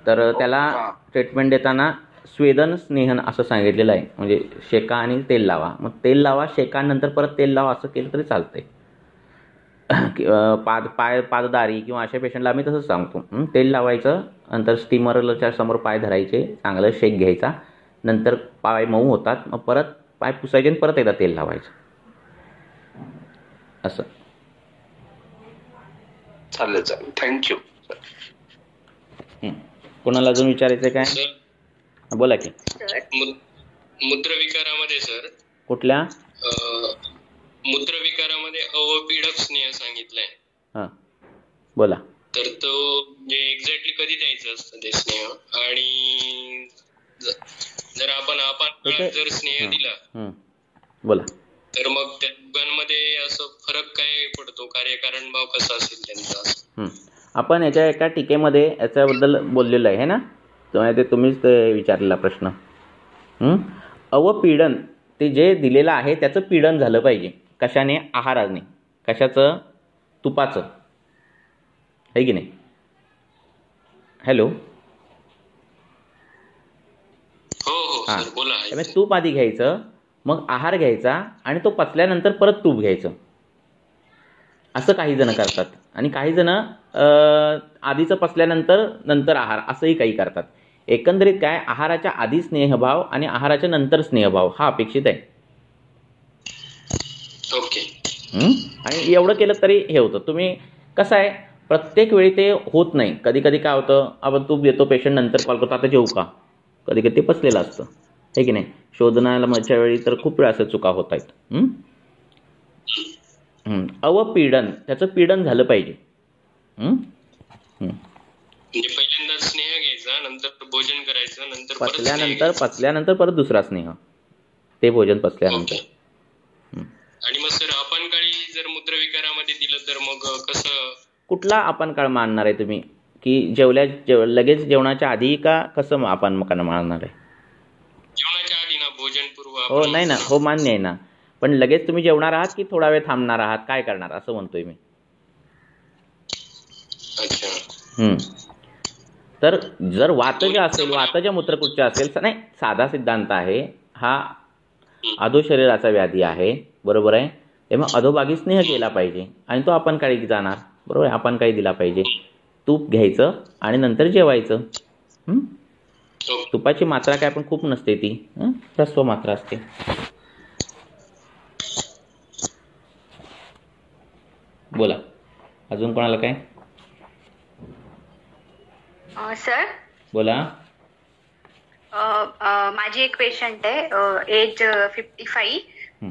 तर त्याला ट्रीटमेंट देताना स्वेदन स्नेहन असं सांगितलेलं आहे. म्हणजे शेका आणि तेल लावा. मग तेल लावा, शेका, नंतर परत तेल लावा असं केलं तरी चालतंय. पाददारी किंवा अशा पेशंटला आम्ही तसंच सांगतो. तेल लावायचं, नंतर स्टीमरच्या समोर पाय धरायचे, चांगलं शेक घ्यायचा, नंतर पाय मऊ होतात, मग परत पाय पुसायचे आणि परत एकदा तेल लावायचं, असं. चालेल थँक्यू. कोणाला अजून विचारायचं काय? बोला की. मूत्रविकारामध्ये सर कुठल्या मूत्रविकारामध्ये अवपीडक स्नेह सांगितलंय. हा बोला. तर तो म्हणजे एक्झॅक्टली कधी द्यायचं असतं ते स्नेह, आणि जर आपण जर स्नेह दिला बोला तर मग त्या दोघांमध्ये असं फरक काय पडतो, कार्यकारण भाव कसा असेल त्यांचा? आपण याच्या एका टीकेमध्ये याच्याबद्दल बोललेलं आहे ना, ते तुम्हीच विचारलेला प्रश्न. अवपीडन ते जे दिलेलं आहे त्याचं पीडन झालं पाहिजे. कशाने? आहाराने. कशाचं? तुपाचं, आहे की नाही? हॅलो. हां, त्यामुळे तूप आधी घ्यायचं, मग आहार घ्यायचा, आणि तो पचल्यानंतर परत तूप घ्यायचं. असं काही जण करतात. आणि काही जण आधीचं पचल्यानंतर नंतर आहार, असंही काही करतात. एकंदरीत काय, आहाराच्या आधी स्नेहभाव आणि आहाराच्या नंतर स्नेहभाव हा अपेक्षित आहे. ओके. आणि एवढं केलं तरी हे होतं. तुम्ही कसं आहे, प्रत्येक वेळी ते होत नाही. कधी कधी काय होतं, आपण तूप देतो, पेशंट नंतर कॉल करतो आता जेवू का, कधी कधी ते पचलेलं असतं, आहे की नाही? शोधनाला मधच्या वेळी तर खूप वेळा असं चुका होत आहेत. अवपीडन, त्याचं पीडन झालं पाहिजे. म्हणजे पहिल्यांदा स्नेह घ्यायचा, नंतर भोजन करायचं, नंतर पचल्यानंतर परत दुसरा स्नेह, ते भोजन पचल्यानंतर. आणि मग सर आपण काळी जर मूत्रविकारामध्ये दिलं तर मग कसं? कुठला आपण काळ मानणार आहे तुम्ही? की लगेच जेवणाच्या आधी का कसं आपण मकानं मानणार आहे? जेवणाच्या आधी ना, भोजनपूर्व. हो नाही ना, हो मान्य आहे ना, पण लगेच तुम्ही जेवणार आहात की थोडा वेळ थांबणार आहात, काय करणार असं म्हणतोय मी. तर जर वातज असेल, वातज मूत्रकुच्च असेल, नाही, साधा सिद्धांत आहे हा. अधो शरीराचा व्याधी आहे, बरोबर आहे. तेव्हा अधोभागी स्नेह केला पाहिजे आणि तो आपण काळी जाणार, बरोबर आहे. आपण काही दिला पाहिजे. तूप घ्यायचं आणि नंतर जेवायचं. तुपाची मात्रा काय पण खूप नसते, ती ह्रस्व मात्रा असते. बोला अजून कोणाला काय? सर बोला. माझी एक पेशंट आहे, एज 55,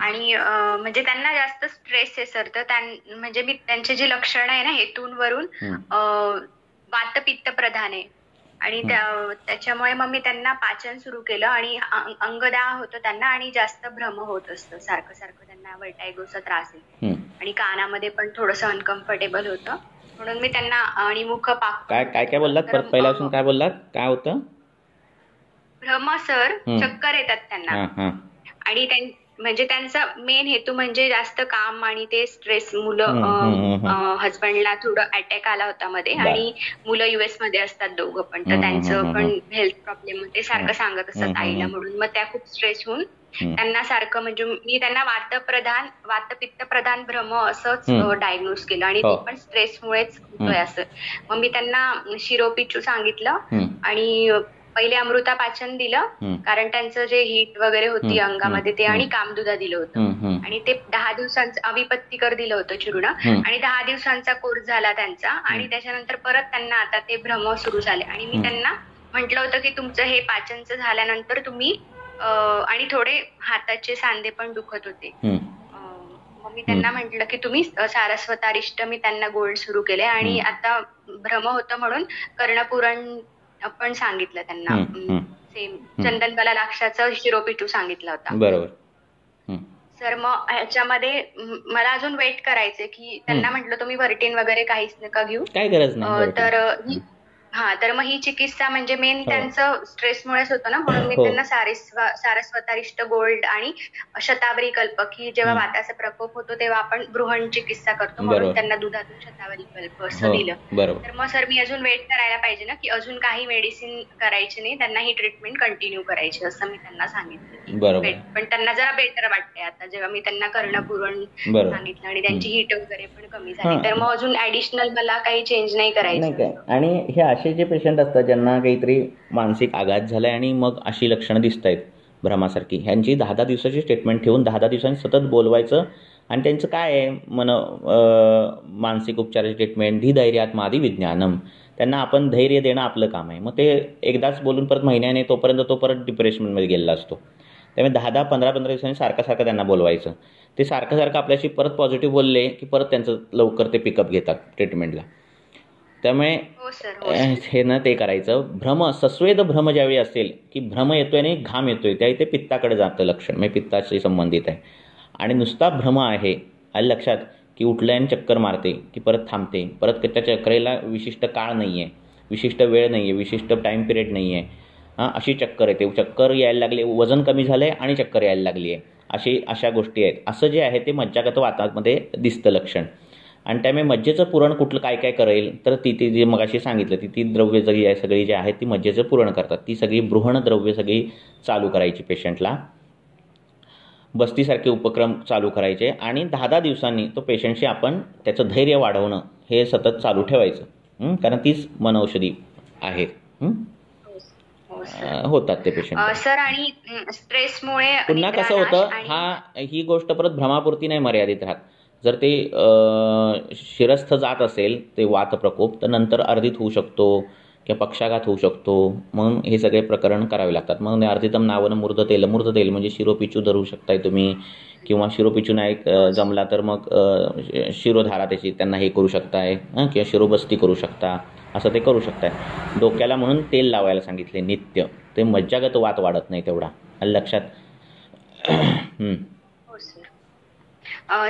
आणि म्हणजे त्यांना जास्त स्ट्रेस आहे सर. तर म्हणजे मी त्यांचे जी लक्षणं आहे ना, हेतूंवरून वातपित्त प्रधान आहे, आणि त्याच्यामुळे मग मी त्यांना पाचन सुरू केलं, आणि अंगदाह होतं त्यांना, आणि जास्त भ्रम होत असतं सारखं सारखं. त्यांना वर्टायगोचा त्रास आहे, आणि कानामध्ये पण थोडंसं अनकम्फर्टेबल होतं, म्हणून मी त्यांना आणि मुखपाक. काय काय काय बोललात? परत पहिल्यापासून काय बोललात? काय होतं? भ्रम सर, चक्कर येतात त्यांना, आणि म्हणजे त्यांचा मेन हेतू म्हणजे जास्त काम आणि ते स्ट्रेस. मुलं, हजबंडला थोडं अटॅक आला होता मध्ये, आणि मुलं US मध्ये असतात दोघं पण, तर त्यांचं पण हेल्थ प्रॉब्लेम ते सारखं सांगत असतात आईला, म्हणून मग त्या खूप स्ट्रेस होऊन त्यांना सारखं, म्हणजे मी त्यांना वातपित्त प्रधान भ्रम असंच डायग्नोज केलं, आणि ते पण स्ट्रेसमुळेच होतोय असं. मग मी त्यांना शिरोपिचू सांगितलं, आणि पहिले अमृतापाचन दिलं, कारण त्यांचं जे हीट वगैरे होती अंगामध्ये ते, आणि कामदुधा दिलं होतं, आणि ते 10 दिवसांचं अविपत्तिकर दिलं होतं चूर्ण, आणि 10 दिवसांचा कोर्स झाला त्यांचा, आणि त्याच्यानंतर परत त्यांना आता ते भ्रम सुरू झाले. आणि मी त्यांना म्हटलं होतं की तुमचं हे पाचनचं झाल्यानंतर तुम्ही, आणि थोडे हाताचे सांधे पण दुखत होते, मग मी त्यांना म्हटलं की तुम्ही सारस्वतारिष्ट, मी त्यांना गोल्ड सुरू केले, आणि आता भ्रम होतं म्हणून कर्णपुरण पण सांगितलं त्यांना, सेम चंदन बलालाक्षाचं शिरोपिटू सांगितलं होता. बरोबर सर. मग ह्याच्यामध्ये मला अजून वेट करायचे, की त्यांना म्हटलं तुम्ही व्हर्टिन वगैरे काहीच नका घेऊ, काय गरज नाही. तर मग ही चिकित्सा म्हणजे मेन त्यांचं स्ट्रेसमुळेच होतं ना, म्हणून मी त्यांना सारस्वतारिष्ट गोल्ड आणि शतावरी कल्प, की जेव्हा वाताचा प्रकोप होतो तेव्हा आपण गृहण चिकित्सा करतो, म्हणून त्यांना दुधातून शतावरी कल्प असं दिलं. तर मग सर मी अजून वेट करायला पाहिजे ना, की अजून काही मेडिसिन करायची नाही, त्यांना ही ट्रीटमेंट कंटिन्यू करायची असं मी त्यांना सांगितलं. पण त्यांना जरा बेटर वाटतंय आता, जेव्हा मी त्यांना कर्णपुरण सांगितलं आणि त्यांची हीट वगैरे पण कमी झाली, तर मग अजून ऍडिशनल मला काही चेंज नाही करायचं. आणि हे असे जे पेशंट असतात ज्यांना काहीतरी मानसिक आघात झालाय आणि मग अशी लक्षणं दिसत आहेत भ्रमासारखी, ह्यांची 10-10 दिवसाची स्टेटमेंट ठेवून 10-10 दिवसांनी सतत बोलवायचं आणि त्यांचं काय आहे मानसिक उपचाराची ट्रीटमेंट धीधैर्यात्मादि विज्ञानम. त्यांना आपण धैर्य देणं आपलं काम आहे. मग ते एकदाच बोलून परत महिन्याने तो परत डिप्रेशनमध्ये गेलेला असतो. त्यामुळे 10-10, 15-15 दिवसांनी सारखं त्यांना बोलवायचं. ते सारखं आपल्याशी परत पॉझिटिव्ह बोलले की परत त्यांचं लवकर ते पिकअप घेतात ट्रीटमेंटला. त्यामुळे हे ना ते करायचं. सस्वेद भ्रम ज्यावेळी असेल की भ्रम येतोय आणि घाम येतोय त्यावेळी ते पित्ताकडे जातं लक्षण, म्हणजे पित्ताशी संबंधित आहे. आणि नुसता भ्रम आहे आलं लक्षात की उठलं आणि चक्कर मारते की परत थांबते, परत त्या चक्करेला विशिष्ट काळ नाही आहे, विशिष्ट वेळ नाही आहे, विशिष्ट टाईम पिरियड नाही आहे, अशी चक्कर येते, चक्कर यायला लागले, वजन कमी झालं आहे आणि चक्कर यायला लागली आहे, अशा गोष्टी आहेत. असं जे आहे ते मज्जागत वातामध्ये दिसतं लक्षण. आणि त्यामुळे मज्जेचं पुरण कुठलं काय काय करेल तर ती जे मगाशी सांगितलं ती द्रव्य सगळी जी आहेत ती मज्जेचं पुरण करतात. ती सगळी बृहण द्रव्य सगळी चालू करायची पेशंटला, बस्तीसारखे उपक्रम चालू करायचे. आणि 10-10 दिवसांनी तो पेशंटशी आपण त्याचं धैर्य वाढवणं हे सतत चालू ठेवायचं. कारण तीच मनौषधी आहे. होतात ते पेशंट. सर आणि स्ट्रेसमुळे पुन्हा कसं होतं, ही गोष्ट परत भ्रमापुरती नाही मर्यादित राहत. जर ते शिरस्थ जात असेल ते वात प्रकोप तर नंतर अर्धित होऊ शकतो किंवा पक्षाघात होऊ शकतो. मग हे सगळे प्रकरण करावे लागतात. मग अर्धितम नावानं मूर्ध तेल म्हणजे शिरोपिचू धरू शकताय तुम्ही, किंवा शिरोपिचू नाही जमला तर मग शिरोधारा त्याची त्यांना हे करू शकताय किंवा शिरोबस्ती करू शकता, असं ते करू शकताय. डोक्याला म्हणून तेल लावायला सांगितले नित्य. ते मज्जागत वात वाढत नाही तेवढा, लक्षात.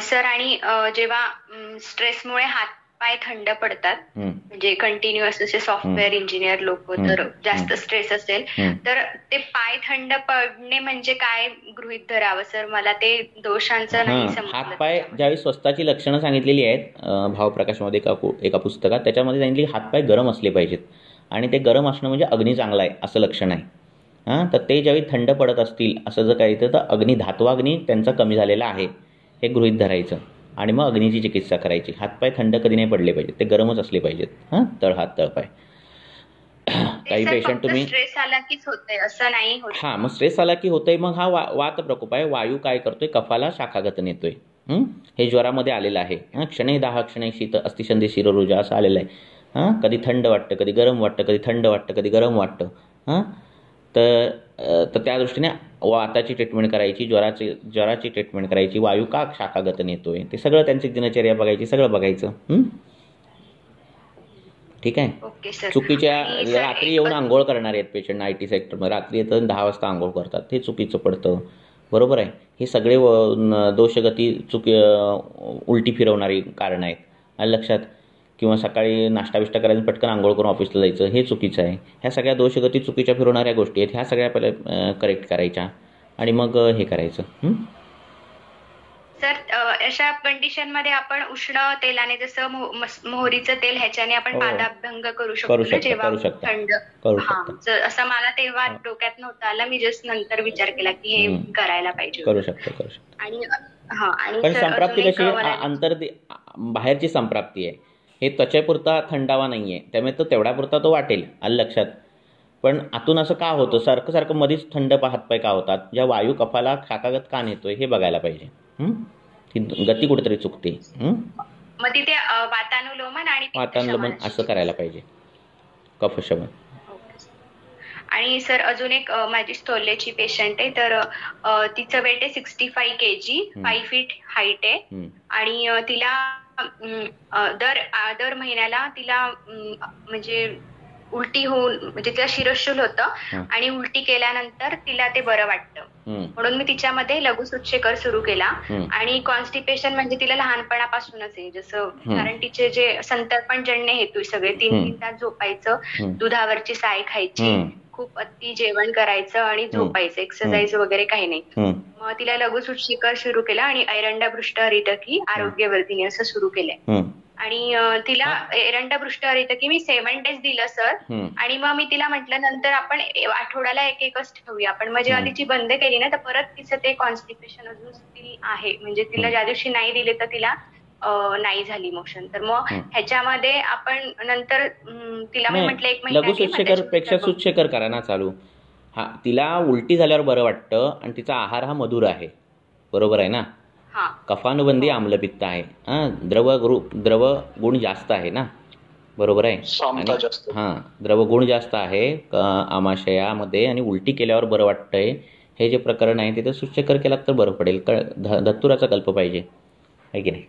सर आणि जेव्हा स्ट्रेसमुळे हातपाय थंड पडतात, म्हणजे कंटिन्युअस असे सॉफ्टवेअर इंजिनियर लोक जर जास्त स्ट्रेस असेल तर ते पाय थंड पडणे म्हणजे काय गृहीत धरावं सर? मला ते दोषांचं नाही समजलं. हातपाय ज्यावेळी स्वस्थाची लक्षणं सांगितलेली आहेत भावप्रकाशमध्ये एका पुस्तकात, त्याच्यामध्ये सांगितली हातपाय गरम असले पाहिजेत. आणि ते गरम असणं म्हणजे अग्नी चांगला आहे असं लक्षण आहे. तर ते ज्यावेळी थंड पडत असतील असं जर काही तर अग्नी धात्वाग्नी त्यांचा कमी झालेला आहे हे गृहीत धरायचं आणि मग अग्नीची चिकित्सा करायची. हातपाय थंड कधी नाही पडले पाहिजेत, ते गरमच असले पाहिजेत. तळहात तळपाय. काही पेशंट तुम्ही स्ट्रेस आला कीच होतंय असं नाही होत. मग स्ट्रेस आला की होतंय, मग हा वात प्रकोप आहे. वायू काय करतोय, कफाला शाखागत नेतोय. हे ज्वरामध्ये आलेलं आहे. क्षणे दाह क्षणे शीत अस्तिशंदी शिरोरुजा असं आलेलं आहे. कधी थंड वाटतं, कधी गरम वाटतं, कधी थंड वाटतं, कधी गरम वाटतं. तर त्या दृष्टीने वाताची ट्रीटमेंट करायची, ज्वराची ट्रीटमेंट करायची. वायू का शाखागत नेतोय ते सगळं त्यांची दिनचर्या बघायची, सगळं बघायचं. ठीक आहे. चुकीच्या रात्री येऊन आंघोळ करणारे आहेत पेशंट IT सेक्टरमध्ये. रात्री येतं 10 वाजता आंघोळ करतात, ते चुकीचं पडतं. बरोबर आहे. हे सगळे दोषगती उलटी फिरवणारी कारणं आहेत, लक्षात. किंवा सकाळी नाश्ता बिष्टा करायचं पटकन आंघोळ करून ऑफिसला जायचं, हे चुकीचं आहे. ह्या सगळ्या दोषगती चुकीच्या फिरवणाऱ्या गोष्टी आहेत. ह्या सगळ्या पहिल्या करेक्ट करायच्या आणि मग हे करायचं. सर अशा कंडिशन मध्ये आपण उष्ण तेलाने, जसं मोहरीचं तेल, ह्याच्याने आपण पादाभ्यंग करू शकतो जेव्हा थंड. असं मला तेव्हा डोक्यात नव्हतं आलं, मी जस्ट नंतर विचार केला की हे करायला पाहिजे. करू शकतो. आणि पण संप्राप्ती कशी बाहेरची संप्राप्ती आहे, हे त्वचेपुरता थंडावा नाही आहे, त्यामुळे तो तेवढ्यापुरता तो वाटेल, आलं लक्षात. पण आतून असं का होतं, सारखं मध्येच थंड हातपाय का होतात, ज्या वायू कफाला शाखागत का नेतोय हे बघायला पाहिजे. ती गती कुठेतरी चुकते. मग तिथे वातानुलोमन असं करायला पाहिजे, कफशमन. आणि सर अजून एक माझी स्थोल्याची पेशंट आहे, तर तिचं वेट आहे 65 kg, 5 feet हाईट आहे. आणि तिला दर महिन्याला तिला म्हणजे उलटी होऊन, म्हणजे तिला शिरशूल होतं आणि उलटी केल्यानंतर तिला ते बरं वाटतं. म्हणून मी तिच्यामध्ये लघुसूच्छेकर सुरू केला. आणि कॉन्स्टिपेशन म्हणजे तिला लहानपणापासूनच आहे, जसं कारण तिचे जे संतर्पणजन्य हेतू सगळे 3 तास झोपायचं, दुधावरची साय खायची, खूप अति जेवण करायचं आणि झोपायचं, एक्सरसाइज वगैरे काही नाही. मग तिला लघुसूच्छेकर सुरू केला आणि ऐरंडापृष्ठ हरितकी आरोग्यवर्धिनी असं सुरू केलंय. आणि तिला एरंडपृष्ठ हरितकी मी 7 days दिलं सर. आणि मग मी तिला म्हटलं नंतर आपण आठवड्याला एकच ठेवूया आपण. मग जेव्हा तिची बंद केली ना तर परत तिचं ते कॉन्स्टिपेशन अजून स्टील आहे, म्हणजे तिला ज्या दिवशी नाही दिले तर तिला नाही झाली मोशन. तर मग ह्याच्यामध्ये आपण नंतर तिला मी म्हटलं 1 महिना लघुसूच्छेकर पेक्षा सूच्छेकर करा ना चालू. तिला उलटी झाल्यावर बरं वाटतं आणि तिचा आहार हा मधुर आहे, बरोबर आहे ना. कफानुबंधी आम्लपित्त आहे. द्रव गुण जास्त आहे ना, बरोबर आहे. द्रव गुण जास्त आहे आमाशयामध्ये आणि उलटी केल्यावर बरं वाटतंय हे जे प्रकरण आहे तिथे सुश्चेकर केलात तर बरं पडेल. धतुराचा कल्प पाहिजे आहे की नाही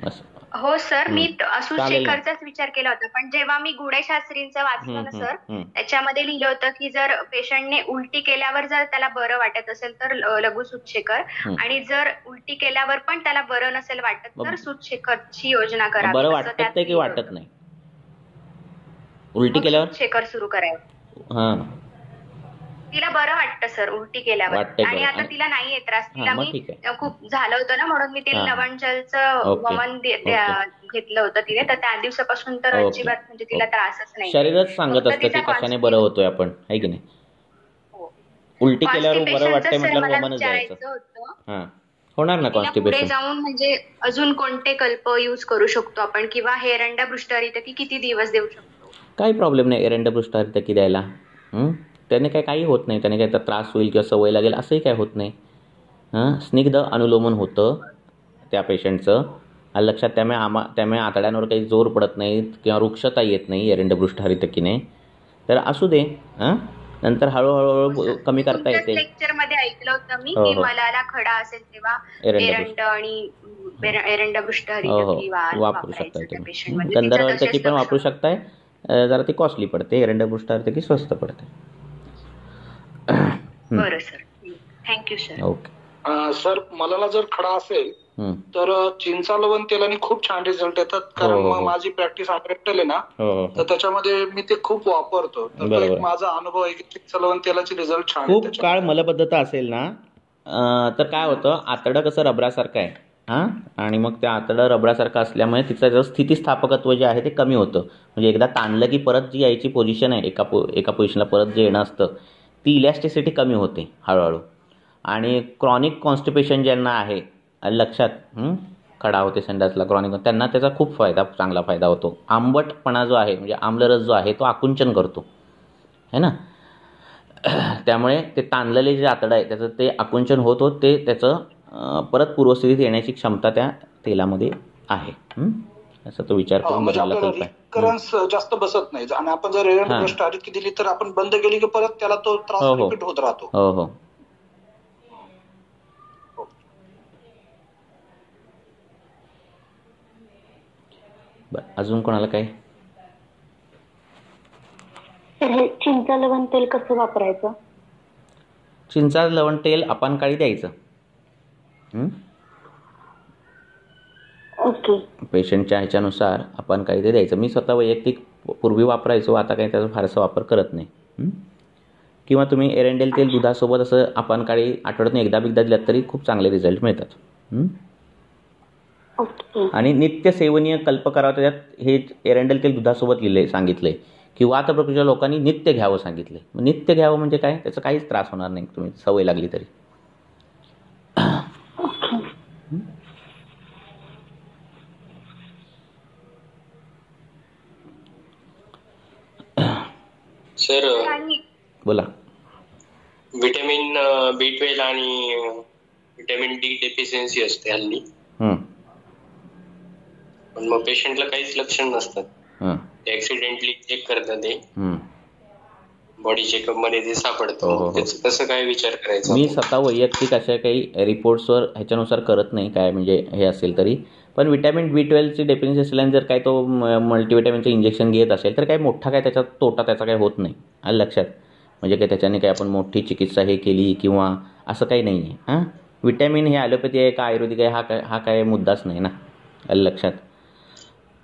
असं. हो सर, मी सुश्चेकरचाच विचार केला होता, पण जेव्हा मी गुडेशास्त्रींचं वाचलं ना सर, त्याच्यामध्ये लिहिलं होतं की जर पेशंटने उलटी केल्यावर जर त्याला बरं वाटत असेल तर लघु सुश्चेकर, आणि जर उलटी केल्यावर पण त्याला बरं नसेल वाटत तर सुश्चेकरची योजना करावी. बरं वाटत की वाटत नाही उलटी केल्यावर सुश्चेकर सुरू करायचं. तिला बरं वाटतं सर उलटी केल्यावर, आणि आता तिला नाहीये त्रास. तिला मी खूप झालं होतं ना म्हणून मी तिला लवणजलचं वमन घेतलं होतं तिने, तर त्या दिवसापासून तर अजिबात म्हणजे तिला त्रासच नाही. शरीरच सांगत असतं की कशाने बरं होतोय आपण, आहे की नाही. उलटी केल्यावर बरं वाटतंय म्हटल्यावर वमनच जायचं. होणार ना कॉन्स्टिपेशन. पुढे जाऊन म्हणजे अजून कोणते कल्प यूज करू शकतो आपण, किंवा हे एरंडाबृष्टहरितकी किती दिवस देऊ शकतो? काही प्रॉब्लेम नाही एरंडाबृष्टहरितकी द्यायला. त्याने काही होत नाही, त्याने काही त्रास होईल किंवा सवय लागेल असंही काय होत नाही. स्निग्ध अनुलोमन होतं त्या पेशंटचं, लक्षात. त्यामुळे आतड्यांवर काही जोर पडत नाही किंवा रुक्षता येत नाही एरंडाबृष्टहरितकीने, तर असू दे. नंतर हळूहळू कमी करता येते. लेक्चरमध्ये ऐकलं होतं मी की मलाला खडा असेल तेव्हा एरंड आणि एरंडाबृष्टहरितकी वापरू शकताय तुम्ही. गंधर्वहरितकी पण वापरू शकताय, जरा ती कॉस्टली पडते. एरंडाबृष्टहरितकी स्वस्त पडते. बरं sir, thank you sir. Okay sir, मलाला जर खडा असेल तर चिंचा लवण तेलाने खूप छान रिझल्ट येतात. कारण मग माझी प्रॅक्टिस आहे ना, तर त्याच्यामध्ये मी ते खूप वापरतो. तर माझा अनुभव आहे की चिंचा लवण तेलाचे रिझल्ट छान. खूप काळ मलबद्धता असेल ना तर काय होतं, आतडं कसं रबरासारखं आहे आणि मग त्या आतडं रबरासारखं असल्यामुळे तिचं जर स्थितीस्थापकत्व जे आहे ते कमी होतं. म्हणजे एकदा ताणलं की परत जी यायची पोझिशन आहे एका पोझिशनला परत जे येणं असतं ती इलॅस्टिसिटी कमी होते हळूहळू. आणि क्रॉनिक कॉन्स्टिपेशन ज्यांना आहे, लक्षात, खडा होते संडासला क्रॉनिक, त्यांना त्याचा खूप चांगला फायदा होतो. आंबटपणा जो आहे म्हणजे आम्लरस जो आहे तो आकुंचन करतो है ना. त्यामुळे ते ताणलेले जे आतडं आहे त्याचं ते आकुंचन होत ते त्याचं परत पूर्वस्थितीत येण्याची क्षमता त्या तेलामध्ये आहे. असा तो विचार करून बघायला पाहिजे. जास्त बसत नाही, आणि आपण जर एरंडाबृष्टहरितकी दिली तर आपण बंद केली की परत त्याला तो त्रास रिपीट होत राहतो. हो. अजून कोणाला काय? चिंचा लवण तेल कसं वापरायचं? चिंचा लवण तेल अपानकाळी द्यायचं. ओके. पेशंटच्या ह्याच्यानुसार अपानकाळी ते द्यायचं. मी स्वतः वैयक्तिक पूर्वी वापरायचो, आता काही त्याचा फारसा वापर करत नाही. किंवा तुम्ही एरंडेल तेल दुधासोबत असं अपानकाळी आठवड्यातून एकदा दिलात तरी खूप चांगले रिझल्ट मिळतात. आणि नित्य सेवनीय कल्प करावं, त्याच्यात हे एरंडेल तेल दुधासोबत सांगितलंय. किंवा आता प्रकृतीच्या लोकांनी नित्य घ्यावं सांगितलंय. नित्य घ्यावं म्हणजे काय, त्याचा काहीच त्रास होणार नाही तुम्ही सवय लागली तरी. सर बोला. विटॅमिन B12 आणि विटॅमिन D डेफिशियन्सी असते हल्ली, पण मग पेशंटला काहीच लक्षण नसतात. ऍक्सिडेंटली चेक करतात ते बॉडी चेकअप मध्ये ते सापडतो. त्याचं कसं काय विचार करायचा? मी स्वतः वैयक्तिक अशा काही रिपोर्ट्सवर ह्याच्यानुसार करत नाही काय, म्हणजे हे असेल तरी. पण विटॅमिन B12 ची डेफिशियन्सी असल्याने जर काय तो मल्टीविटॅमिनचं इंजेक्शन घेत असेल तर काही मोठा काय त्याचा तोटा त्याचा काही होत नाही, आलं लक्षात. म्हणजे काय त्याच्याने काय आपण मोठी चिकित्सा हे केली किंवा असं काही नाही आहे. विटॅमिन हे ॲलोपॅथी आहे का आयुर्वेदिक आहे हा काय मुद्दाच नाही ना, आलं लक्षात.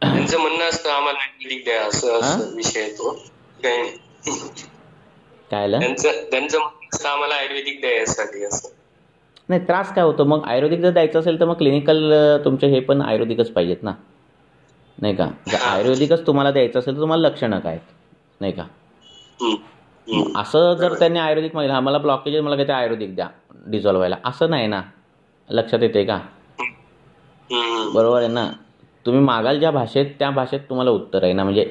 त्यांचं म्हणणं असतं आम्हाला आयुर्वेदिक द्या, असं विषय येतो काय त्यांचं म्हणणं असतं आम्हाला आयुर्वेदिक द्यायसाठी. असं नाही, त्रास काय होतो मग. आयुर्वेदिक जर द्यायचं असेल तर मग क्लिनिकल तुमचे हे पण आयुर्वेदिकच पाहिजेत ना, नाही का. जर आयुर्वेदिकच तुम्हाला द्यायचं असेल तर तुम्हाला लक्षणं काय नाही का. असं जर त्यांनी आयुर्वेदिक मागितलं, आम्हाला ब्लॉकेज मला काही आयुर्वेदिक द्या डिझॉल्व्ह व्हायला, असं नाही ना, लक्षात येते का. बरोबर आहे ना. तुम्ही मागाल ज्या भाषेत त्या भाषेत तुम्हाला उत्तर आहे ना, म्हणजे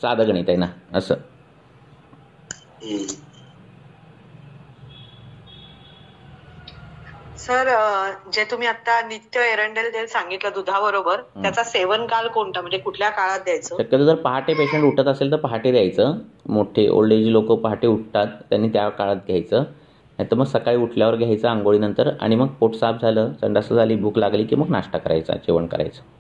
साधं गणित आहे ना असं. सर, जे तुम्ही आता नित्य एरंडेल तेल सांगितलं दुधाबरोबर, त्याचा सेवन काल कोणता, म्हणजे कुठल्या काळात द्यायचं? शक्यतो जर पहाटे पेशंट उठत असेल तर पहाटे द्यायचं. मोठे ओल्ड एज लोक पहाटे उठतात, त्यांनी त्या काळात घ्यायचं. नाही तर मग सकाळी उठल्यावर घ्यायचं आंघोळीनंतर, आणि मग पोट साफ झालं, संडास झाली, भूक लागली की मग नाश्ता करायचा, जेवण करायचं.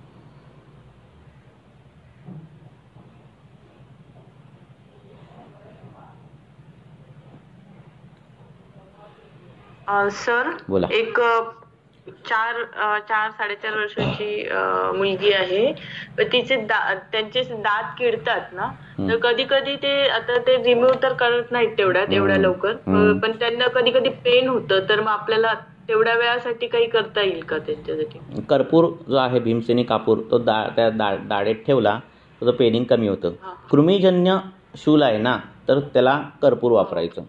सर, बोला. एक 4-4.5 वर्षाची मुलगी आहे. तिचे त्यांचे दात किडतात ना, तर कधी कधी ते रिमूव्ह तर करत नाहीत एवढ्या लवकर, पण त्यांना कधी कधी पेन होतं. तर मग आपल्याला तेवढ्या वेळासाठी काही करता येईल का त्यांच्यासाठी? कर्पूर जो आहे, भीमसेनी कापूर, तो त्या दाढेत ठेवला तर पेनिंग कमी होतं. कृमीजन्य शूल आहे ना, तर त्याला कर्पूर वापरायचं.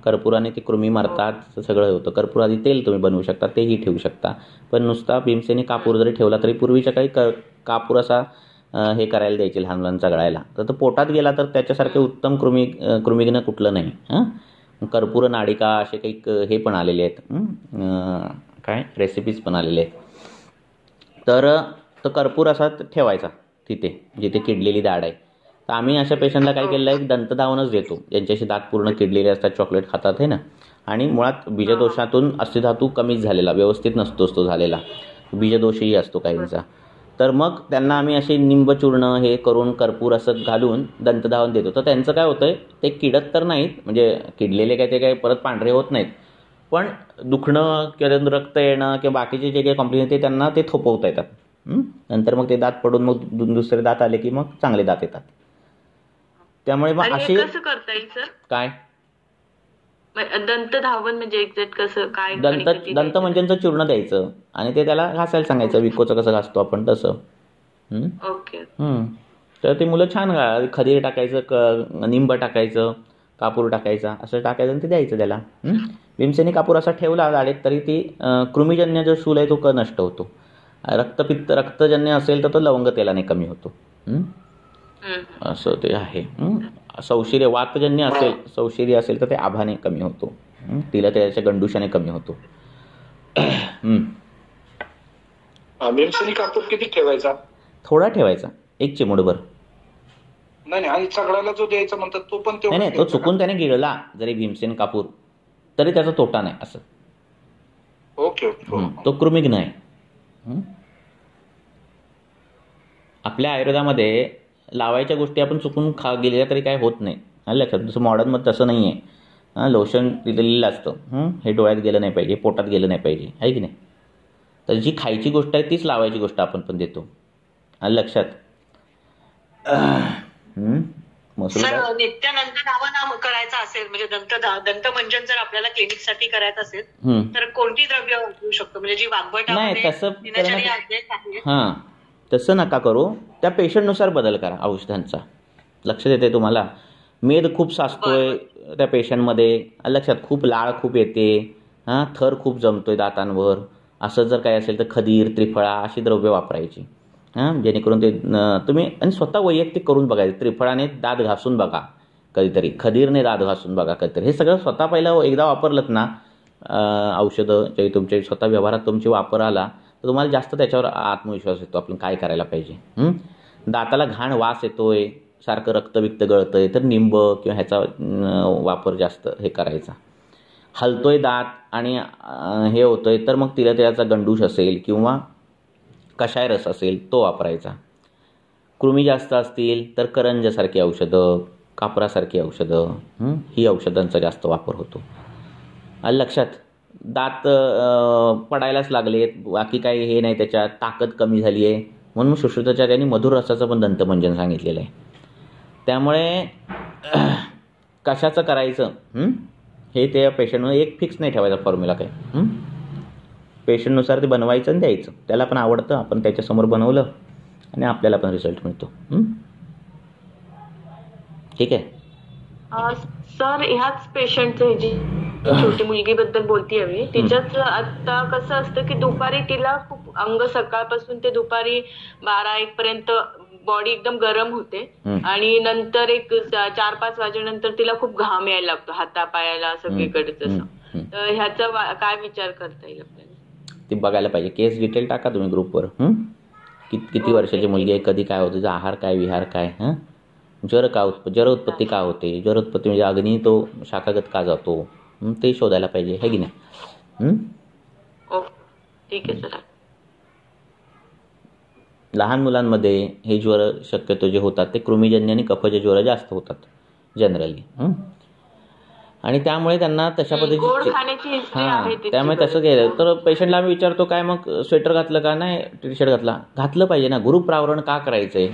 कर्पुराने ते कृमी मारतात, सगळं होतं. कर्पुरादी तेल तुम्ही बनवू शकता, तेही ठेवू शकता. पण नुसता भीमसेनी कापूर जरी ठेवला तरी, पूर्वीच्या काही कापूर असा हे करायला द्यायचे लहान मुलांचा गळायला, तर तो पोटात गेला तर त्याच्यासारखे उत्तम कृमिघ्न कुठलं नाही. कर्पूर नाडिका असे काही हे पण आलेले आहेत, काय रेसिपीज पण आलेले आहेत. तर तो कर्पूर असा ठेवायचा तिथे जिथे किडलेली दाढ आहे. तर आम्ही अशा पेशंटला काय केलेलं आहे, दंतधावनच देतो, ज्यांच्याशी दात पूर्ण किडलेले असतात, चॉकलेट खातात आहे ना, आणि मुळात बीजदोषातून अस्थिधातू कमीच झालेला, व्यवस्थित नसतोच तो झालेला, बीजदोषही असतो काहींचा. तर मग त्यांना आम्ही असे निंबचूर्ण हे करून कर्पूर असं घालून दंतधावन देतो. तर त्यांचं काय होतंय, ते किडत तर नाहीत, म्हणजे किडलेले काय ते काय परत पांढरे होत नाहीत, पण दुखणं किंवा रक्त येणं किंवा बाकीचे जे काही कॉम्प्लिकेशन ते त्यांना ते थोपवता येतात. नंतर मग ते दात पडून मग दुसरे दात आले की मग चांगले दात येतात. त्यामुळे मग असे कसं करता येईल सर? काय दंतधावन म्हणजे एक्झॅक्ट कसं काय? दंतमंजनचं चूर्ण द्यायचं आणि ते त्याला घासायला सांगायचं, विकोचं कसं घासतो आपण तसं. ओके. तर ते मुलं छान खदीर टाकायचं, निंब टाकायचं, कापूर टाकायचा, असं टाकायचं आणि ते द्यायचं त्याला. भीमसेनी कापूर असा ठेवला दाढेत तरी ती कृमीजन्य जो शूल आहे तो नष्ट होतो. रक्तजन्य असेल तर तो लवंग तेलाने कमी होतो. असं ते आहे. सौशिर्य वातजन्य असेल, सौशिर्य असेल तर ते आभाने कमी होतो, तिला त्याच्या गंडुशाने कमी होतो. भीमसेनी कापूर किती ठेवायचा? थोडा ठेवायचा, 1 चिमूटभर. नाही, आणि सगळ्याला जो द्यायचा म्हणतात तो पण नाही, तो चुकून त्याने गिळला जरी भीमसेन कापूर तरी त्याचा तोटा नाही असं. ओके. तो कृमिघ्न आहे. आपल्या आयुर्वेदामध्ये लावायच्या गोष्टी आपण चुकून गेलेल्या तरी काय होत नाही. लक्षात, जसं मॉडर्नमध्ये तसं नाही आहे. लोशन दिलेलं असतं, हे डोळ्यात गेलं नाही पाहिजे, पोटात गेलं नाही पाहिजे, आहे की नाही. तर जी खायची गोष्ट आहे तीच लावायची गोष्ट आपण पण देतो. लक्षात. नित्यानंतधावन करायचं असेल, म्हणजे दंतमंजन जर आपल्याला क्लिनिकसाठी करायचं असेल तर कोणती द्रव्य वापरू शकतो? म्हणजे जी वाघबट नाही तसं तसं नका करू. त्या पेशंटनुसार बदल करा औषधांचा. लक्षात येते तुम्हाला. मेद खूप साचतोय त्या पेशंटमध्ये, लक्षात, खूप लाळ खूप येते, थर खूप जमतोय दातांवर, असं जर काय असेल तर खदीर, त्रिफळा अशी द्रव्य वापरायची. जेणेकरून ते तुम्ही आणि स्वतः वैयक्तिक करून बघायचं. त्रिफळाने दात घासून बघा कधीतरी, खदीरने दात घासून बघा कधीतरी. हे सगळं स्वतः पहिलं एकदा वापरलं ना औषधं जे तुमच्या स्वतः व्यवहारात तुमची वापर आला तर तुम्हाला जास्त त्याच्यावर आत्मविश्वास येतो आपण काय करायला पाहिजे. दाताला घाण वास येतोय, सारखं रक्त गळतंय, तर निंब किंवा ह्याचा वापर जास्त हे करायचा. हलतोय दात आणि हे होतंय तर मग तिला त्याचा गंडूश असेल किंवा कषाय रस असेल तो वापरायचा. कृमी जास्त असतील तर करंजसारखी औषधं, कापरासारखी औषधं, ही औषधांचा जास्त वापर होतो. लक्षात. दात पडायलाच लागलेत, बाकी काही हे नाही, त्याच्यात ताकद कमी झाली आहे, म्हणून सुश्रुताचार्यांनी मधुर रसाचं पण दंतमंजन सांगितलेलं आहे. त्यामुळे कशाचं करायचं हे त्या पेशंटमध्ये एक फिक्स नाही ठेवायचा फॉर्म्युला काय. पेशंटनुसार ते बनवायचं आणि द्यायचं. त्याला पण आवडतं, आपण त्याच्यासमोर बनवलं आणि आपल्याला पण रिझल्ट मिळतो. ठीक आहे सर. ह्याच पेशंटचं जी छोटी मुलगीबद्दल बोलतीये मी, तिच्याच आता कसं असतं की दुपारी तिला खूप अंग सकाळपासून ते दुपारी 12-1 पर्यंत बॉडी एकदम गरम होते आणि नंतर एक 4-5 वाजेनंतर तिला खूप घाम यायला लागतो हातापायाला सगळीकडे. तसं तर ह्याचा काय विचार करता येईल आपल्याला? ती बघायला पाहिजे. केस डिटेल टाका तुम्ही ग्रुपवर. किती वर्षाची मुलगी आहे, कधी काय होते, आहार काय, विहार काय, जर उत्पत्ती का होते, जर उत्पत्ती म्हणजे अग्नी तो शाखागत का जातो, ते शोधायला पाहिजे, है की नाही. ठीक आहे सर. लहान मुलांमध्ये हे ज्वर शक्यतो जे होतात ते कृमीजन्य आणि कफजन्य ज्वर जास्त होतात जनरली. आणि त्यामुळे त्यांना तशा पद्धतीची त्यामुळे तसं केलं तर पेशंटला आम्ही विचारतो काय मग स्वेटर घातलं का, नाही टी शर्ट घातलं पाहिजे ना. गुरुप्रावरण का करायचंय,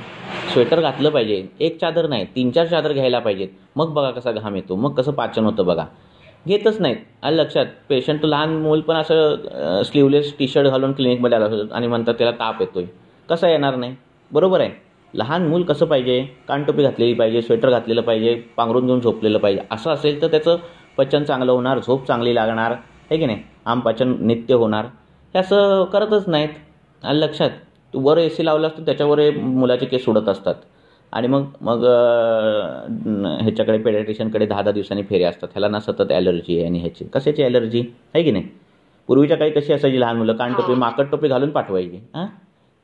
स्वेटर घातलं पाहिजे, एक चादर नाही 3-4 चादर घ्यायला पाहिजेत. मग बघा कसा घाम येतो, मग कसं पाचन होतं बघा. घेतच नाहीत. आलं लक्षात. पेशंट लहान मूल पण असं स्लीवलेस टी शर्ट घालून क्लिनिकमध्ये आलं आणि म्हणतात त्याला ताप येतोय. कसा येणार नाही, बरोबर आहे. लहान मूल कसं पाहिजे, कानटोपी घातलेली पाहिजे, स्वेटर घातलेलं पाहिजे, पांघरून घेऊन झोपलेलं पाहिजे. असं असेल तर त्याचं पचन चांगलं होणार, झोप चांगली लागणार, आहे की नाही, आमपाचन नित्य होणार. हे असं करतच नाहीत. आलं लक्षात. तू वर AC लावला असतो त्याच्यावर मुलाचे केस उडत असतात आणि मग ह्याच्याकडे पेडियाट्रिशियनकडे 10-10 दिवसांनी फेऱ्या असतात. ह्याला ना सतत ॲलर्जी आहे आणि ह्याची कशाची ॲलर्जी, आहे की नाही. पूर्वीच्या काही कशी असायची लहान मुलं, कानटोपी माकड टोपी घालून पाठवायची.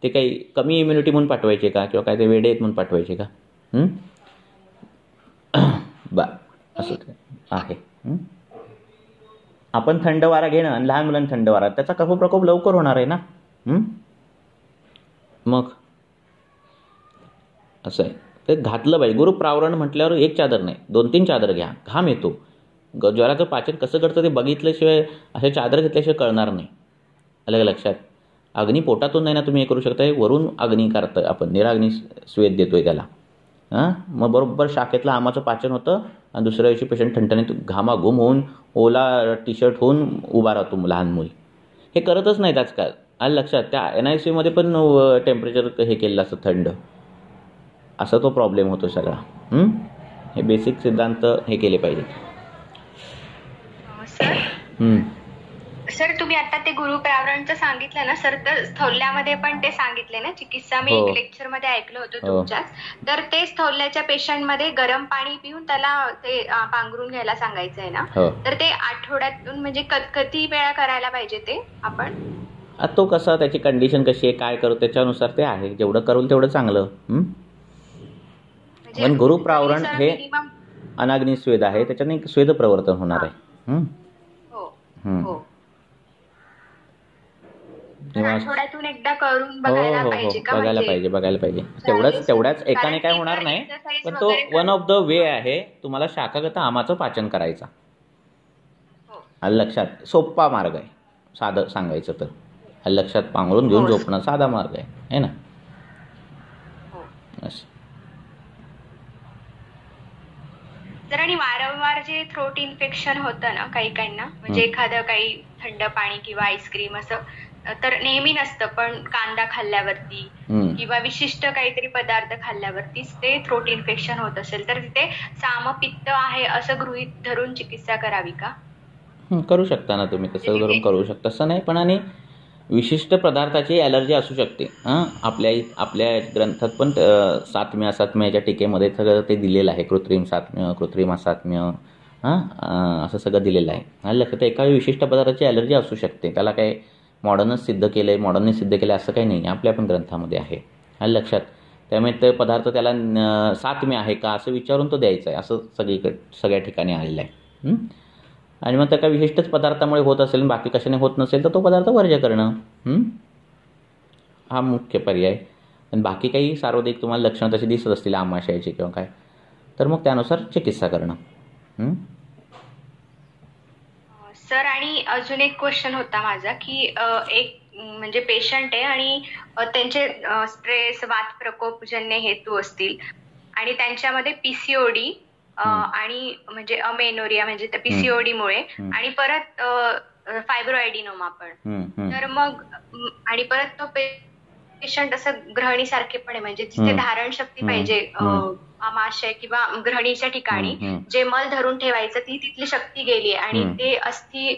ते काही कमी इम्युनिटी म्हणून पाठवायचे का, किंवा काय ते वेडे आहेत म्हणून पाठवायचे का. असं आहे. आपण थंड वारा घेणं आणि लहान मुलांना थंड वारा, त्याचा कफप्रकोप लवकर होणार आहे ना. मग असं आहे. ते घातलं पाहिजे. गुरुप्रावरण म्हटल्यावर एक चादर नाही 2-3 चादर घ्या. घाम येतो. ज्वराचं पाचन कसं करतं ते बघितल्याशिवाय, असे चादर घेतल्याशिवाय कळणार नाही. अलग लक्षात. अग्नी पोटातून नाही ना तुम्ही हे करू शकता, वरून अग्नी करतं आपण, निराग्नी स्वेद देतोय त्याला. मग बरोबर शाखेतलं आमाचं पाचन होतं आणि दुसऱ्या दिवशी पेशंट ठणठणीत घामाघूम होऊन ओला टी शर्ट होऊन उभा राहतो लहान मूल. हे करतच नाहीत आजकाल. आलं लक्षात. त्या NICUमध्ये पण टेम्परेचर हे केलेलं असतं थंड. असा तो प्रॉब्लेम होतो सगळा. हे बेसिक सिद्धांत हे केले पाहिजे. सर तुम्ही आता ते गुरुप्रावरणचं सांगितलं ना सर, तर स्थौल्यामध्ये पण ते सांगितले ना चिकित्सा, मी एक लेक्चर मध्ये ऐकलं होतं तुमच्याच. तर ते स्थौल्याच्या पेशंटमध्ये गरम पाणी पिऊन त्याला ते पांघरून घ्यायला सांगायचं आहे ना. तर ते आठवड्यातून म्हणजे किती वेळा करायला पाहिजे ते आपण. तो कसा, त्याची कंडिशन कशी आहे, काय करू त्याच्यानुसार ते आहे. जेवढं करू तेवढं चांगलं. पण गुरुप्रावरण हे अनाग्नी स्वेद आहे, त्याच्याने स्वेद प्रवर्तन होणार आहे. आठवड्यातून एकदा करून बघायला पाहिजे का. बघायला पाहिजे. तेवढ्याच एकाने काय होणार नाही, पण तो वन ऑफ द वे आहे तुम्हाला शाखागत आमाचं पाचन करायचा. आलं लक्षात. सोपा मार्ग आहे साधं सांगायचं तर. आलं लक्षात. पांघरून घेऊन झोपणं साधा मार्ग आहे ना. तर आणि वारंवार जे थ्रोट इन्फेक्शन होतं ना काहींना, म्हणजे एखादं काही थंड पाणी किंवा आईस्क्रीम असं तर नेहमी नसतं, पण कांदा खाल्ल्यावरती किंवा विशिष्ट काहीतरी पदार्थ खाल्ल्यावरतीच ते थ्रोट इन्फेक्शन होत असेल तर तिथे सामपित्त आहे असं गृहीत धरून चिकित्सा करावी का. करू शकता ना तुम्ही, तसं धरून करू शकता. तसं नाही, पण आणि विशिष्ट पदार्थाची ॲलर्जी असू शकते. आपल्या ग्रंथात पण सातम्य असात्म्याच्या टीकेमध्ये सगळं ते दिलेलं आहे. कृत्रिम सातम्य, कृत्रिम असात्म्य, असं सगळं दिलेलं आहे. लक्षात. एका विशिष्ट पदार्थाची ॲलर्जी असू शकते. त्याला काय मॉडर्नच सिद्ध केलंय, मॉडर्नने सिद्ध केलं असं काही नाही. आपल्या पण ग्रंथामध्ये आहे. लक्षात. त्यामुळे ते पदार्थ त्याला सातम्य आहे का असं विचारून तो द्यायचा आहे, असं सगळ्या ठिकाणी आलेलं आहे. आणि मग त्या काही विशिष्टच पदार्थामुळे होत असेल, बाकी कशाने होत नसेल तर तो पदार्थ वर्ज्य करणं हा मुख्य पर्याय. आणि बाकी काही सार्वधिक तुम्हाला लक्षणं तशी दिसत असतील आमाशयाची किंवा काय, तर मग त्यानुसार चिकित्सा करणं. सर आणि अजून एक क्वेश्चन होता माझा की एक म्हणजे पेशंट आहे आणि त्यांचे स्ट्रेस, वात प्रकोपजन्य हेतू असतील आणि त्यांच्यामध्ये PCOD आणि म्हणजे अमेनोरिया म्हणजे त्या PCOD मुळे आणि परत फायब्रोएडिनोमा पण, तर मग आणि परत तो पेशंट असं ग्रहणीसारखे पण आहे, म्हणजे जिथे धारण शक्ती पाहिजे आमाशय किंवा ग्रहणीच्या ठिकाणी जे मल धरून ठेवायचं ती तिथली शक्ती गेली आणि ते अस्थि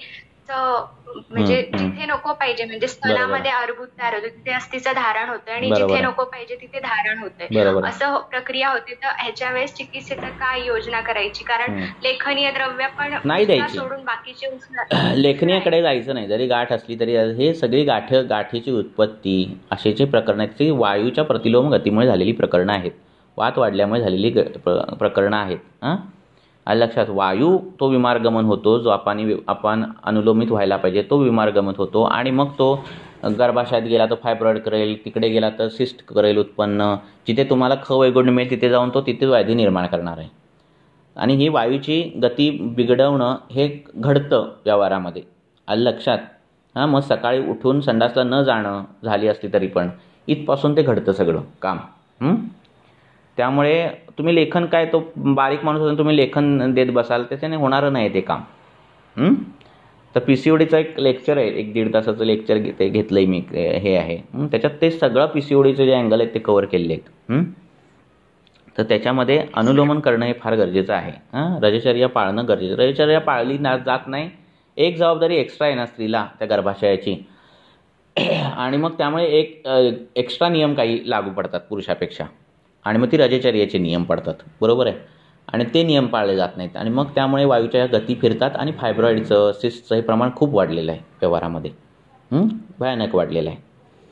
म्हणजे जिथे नको पाहिजे म्हणजे स्तनामध्ये अर्बुद तयार होतं तिथे अस्थिचं धारण होतं आणि जिथे नको पाहिजे तिथे धारण होतंय असं प्रक्रिया होते. तर ह्याच्या वेळेस चिकित्सेचं काय योजना करायची, कारण लेखनीय द्रव्य पण नाही द्यायची, सोडून बाकीचे लेखनीकडे जायचं नाही. जरी गाठ असली तरी हे सगळी गाठीची उत्पत्ती अशीची प्रकरणं आहेत ती वायूच्या प्रतिलोम गतीमुळे झालेली प्रकरणं आहेत, वात वाढल्यामुळे झालेली प्रकरणं आहेत. लक्षात, वायू तो विमारगमन होतो जो आपण अनुलोमित व्हायला पाहिजे तो विमारगमन होतो आणि मग तो गर्भाशयात गेला तर फायब्रॉइड करेल, तिकडे गेला तर सिस्ट करेल उत्पन्न, जिथे तुम्हाला वैगुण्य मिळेल तिथे जाऊन तो तिथे व्याधी निर्माण करणार आहे. आणि ही वायूची गती बिघडवणं हे घडतं व्यवहारामध्ये. लक्षात. मग सकाळी उठून संडासला न जाणं झाली असली तरी पण इथपासून ते घडतं सगळं काम. त्यामुळे तुम्ही लेखन काय, तो बारीक माणूस असून तुम्ही लेखन देत बसाल त्याच्याने होणारं नाही ते काम. तर PCODचं एक लेक्चर आहे, 1-1.5 तासाचं लेक्चर घेतलंय मी, हे आहे त्याच्यात ते सगळं PCODचे जे अँगल आहेत ते कव्हर केलेले आहेत. तर त्याच्यामध्ये अनुलोमन करणं हे फार गरजेचं आहे. रजचर्या पाळणं गरजेचं. रजचर्या पाळली जात नाही, एक जबाबदारी एक्स्ट्रा आहे ना स्त्रीला त्या गर्भाशयाची, आणि मग त्यामुळे एक एक्स्ट्रा नियम काही लागू पडतात पुरुषापेक्षा, आणि मग ती रजचर्याचे नियम पडतात. बरोबर आहे. आणि ते नियम पाळले जात नाहीत आणि मग त्यामुळे वायूच्या गती फिरतात आणि फायब्रॉइडचं सिस्टचं हे प्रमाण खूप वाढलेलं आहे व्यवहारामध्ये, भयानक वाढलेलं आहे.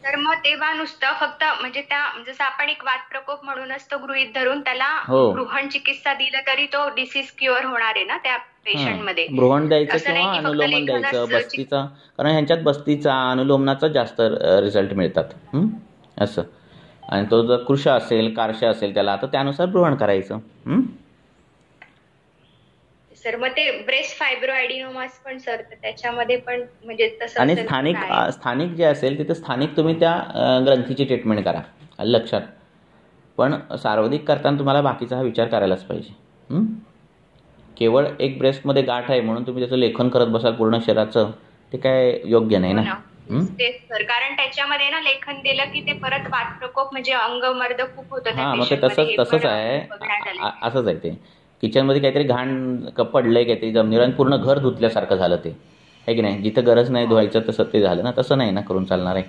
तर मग तेव्हा नुसतं फक्त म्हणजे त्या जसं आपण एक वात प्रकोप म्हणूनच तो गृहीत धरून त्याला गृहण चिकित्सा दिलं तरी तो डिसीज क्युअर होणार आहे ना त्या पेशंटमध्ये. गृहण द्यायचं किंवा अनुलोमन द्यायचं, बस्तीचा, कारण ह्यांच्यात बस्तीचा अनुलोमनाचा जास्त रिझल्ट मिळतात असं. आणि तो जर कृश असेल, कार्श असेल त्याला तर त्यानुसार गृहण करायचं. सर मग ते ब्रेस्ट फायब्रोएडिनोमास पण सर त्याच्यामध्ये पण म्हणजे तसं, आणि स्थानिक जे असेल तिथे स्थानिक तुम्ही त्या ग्रंथीची ट्रीटमेंट करा. लक्षात. पण सार्वधिक करताना तुम्हाला बाकीचा हा विचार करायलाच पाहिजे. केवळ एक ब्रेस्टमध्ये गाठ आहे म्हणून तुम्ही त्याचं लेखन करत बसाल पूर्ण शरीराचं, ते काय योग्य नाही ना. तेच सर, कारण त्याच्यामध्ये ना लेखन दिलं की ते परत वात प्रकोप म्हणजे अंगमर्द खूप होतं. मग ते तसंच आहे, असंच आहे ते. किचनमध्ये काहीतरी घाण पडलंय काहीतरी जमिनीवर आणि पूर्ण घर धुतल्यासारखं झालं ते, आहे की नाही. जिथं गरज नाही धुवायचं तसं ते झालं ना, तसं नाही ना करून चालणार आहे.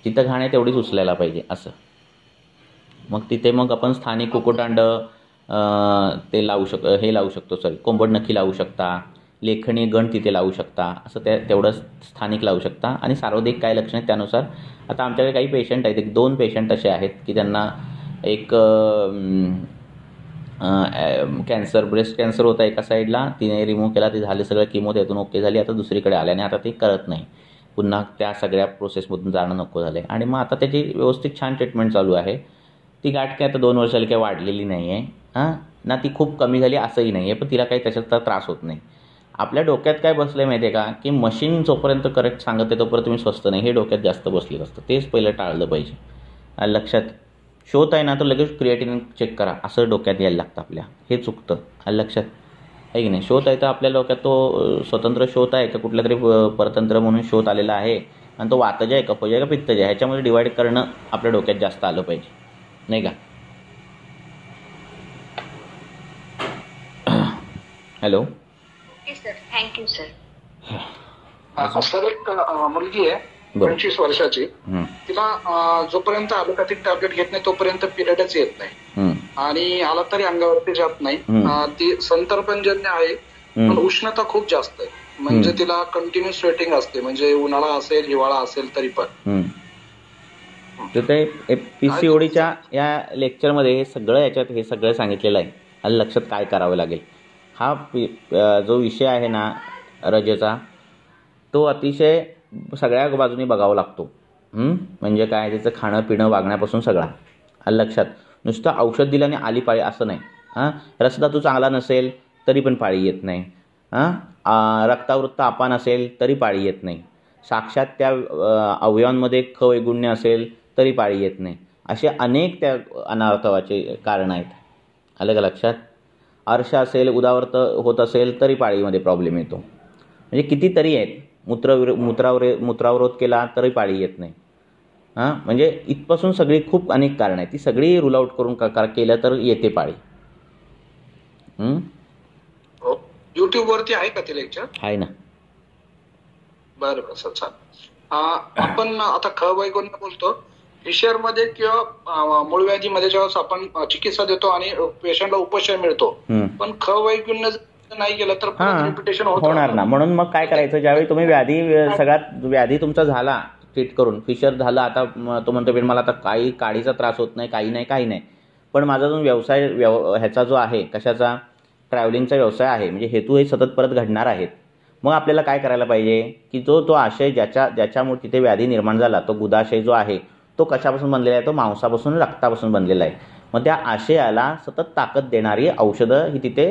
जिथं घाण आहे तेवढीच उचलायला पाहिजे असं. मग तिथे मग आपण स्थानिक कुकुटांड ते लावू शकतो कोंबड नखी लावू शकता, लेखणी गण तिथे लावू शकता, असं तेवढं स्थानिक लावू शकता. आणि सार्वधिक काय लक्षण आहेत त्यानुसार. आता आमच्याकडे काही पेशंट आहेत, 1-2 पेशंट असे आहेत की त्यांना एक कॅन्सर, ब्रेस्ट कॅन्सर होता एका साईडला, तिने रिमूव्ह केला, ते झाले सगळं किमो, त्यातून ओके झाली, आता दुसरीकडे आल्याने आता ते करत नाही, पुन्हा त्या सगळ्या प्रोसेसमधून जाणं नको झालं आहे. आणि मग आता त्याची व्यवस्थित छान ट्रीटमेंट चालू आहे. ती गाठ काय आता 2 वर्षाला काही वाढलेली नाही आहे ना, ती खूप कमी झाली असंही नाही आहे, पण तिला काही त्याच्यात त्रास होत नाही. आपल्या डोक्यात काय बसलं माहिती आहे का, की मशीन जोपर्यंत करेक्ट सांगत आहे तोपर्यंत तुम्ही स्वस्त नाही, हे डोक्यात जास्त बसलेलं असतं. तेच पहिलं टाळलं पाहिजे. लक्षात. शोध आहे ना तर लगेच क्रिएटिनिन चेक करा असं डोक्यात यायला लागतं आपल्या, हे चुकतं. लक्षात आहे की नाही. शोध आहे तर आपल्या डोक्यात तो स्वतंत्र शोध आहे का कुठल्या तरी परतंत्र म्हणून शोध आलेला आहे, आणि तो वातज आहे का पज आहे का पित्तज आहे ह्याच्यामध्ये डिवाईड करणं आपल्या डोक्यात जास्त आलं पाहिजे, नाही का. हॅलो. Thank you sir. सर एक मुलगी आहे 25 वर्षाची, तिला जोपर्यंत ॲलोपॅथिक टॅबलेट घेत नाही तोपर्यंत पिरियडच येत नाही, आणि आला तरी अंगावरती जात नाही. ती संतर्पणजन्य आहे पण उष्णता खूप जास्त आहे, म्हणजे तिला कंटिन्यू स्वेटिंग असते, म्हणजे उन्हाळा असेल हिवाळा असेल तरी पण. तर ते PCODच्या या लेक्चरमध्ये हे सगळं सांगितलेलं आहे. आणि लक्षात काय करावं लागेल. हा जो विषय आहे ना रजेचा, तो अतिशय सगळ्या बाजूनी बघावा लागतो. म्हणजे काय, त्याचं खाणं पिणं वागण्यापासून सगळा. लक्षात. नुसतं औषध दिल्याने आली पाळी असं नाही. रसधातू चांगला नसेल तरी पण पाळी येत नाही. रक्तावृत्त अपान असेल तरी पाळी येत नाही. साक्षात त्या अवयवांमध्ये वैगुण्य असेल तरी पाळी येत नाही. असे अनेक त्या अनार्थाचे कारण आहेत. आलं का लक्षात. अर्श असेल, उदावर्त होत असेल तरी पाळीमध्ये प्रॉब्लेम येतो. म्हणजे कितीतरी आहेत. मूत्रावरोध केला तरी पाळी येत नाही. म्हणजे इथपासून सगळी खूप अनेक कारण आहेत. ती सगळी रूल आउट करून केलं तर येते पाळी. युट्यूब वरती आहे का ते लेक्चर? आहे ना. बरं सर चालेल. आपण आता ख वैगुण्य बोलतो. फिशर मध्ये किंवा मूळव्याधीमध्ये जेव्हा आपण चिकित्सा देतो आणि पेशंटला उपचार मिळतो, पण ख वैगुण्य नाही गेलं तर रिपिटेशन होणार ना. म्हणून मग काय करायचं, ज्यावेळी तुम्ही सगळ्यात व्याधी तुमचा झाला ट्रीट करून, फिशर झालं, आता तो म्हणतो मला आता काही काडीचा त्रास होत नाही, काही नाही, पण माझा जो व्यवसाय ह्याचा जो आहे, कशाचा, ट्रॅव्हलिंगचा व्यवसाय आहे, म्हणजे हेतू हे सतत परत घडणार आहेत. मग आपल्याला काय करायला पाहिजे की तो आशय ज्याच्यामुळे तिथे व्याधी निर्माण झाला, तो गुदाशय जो आहे तो कशापासून बनलेला आहे, तो मांसापासून, रक्तापासून बनलेला आहे. मग त्या आशयाला सतत ताकद देणारी औषधं ही तिथे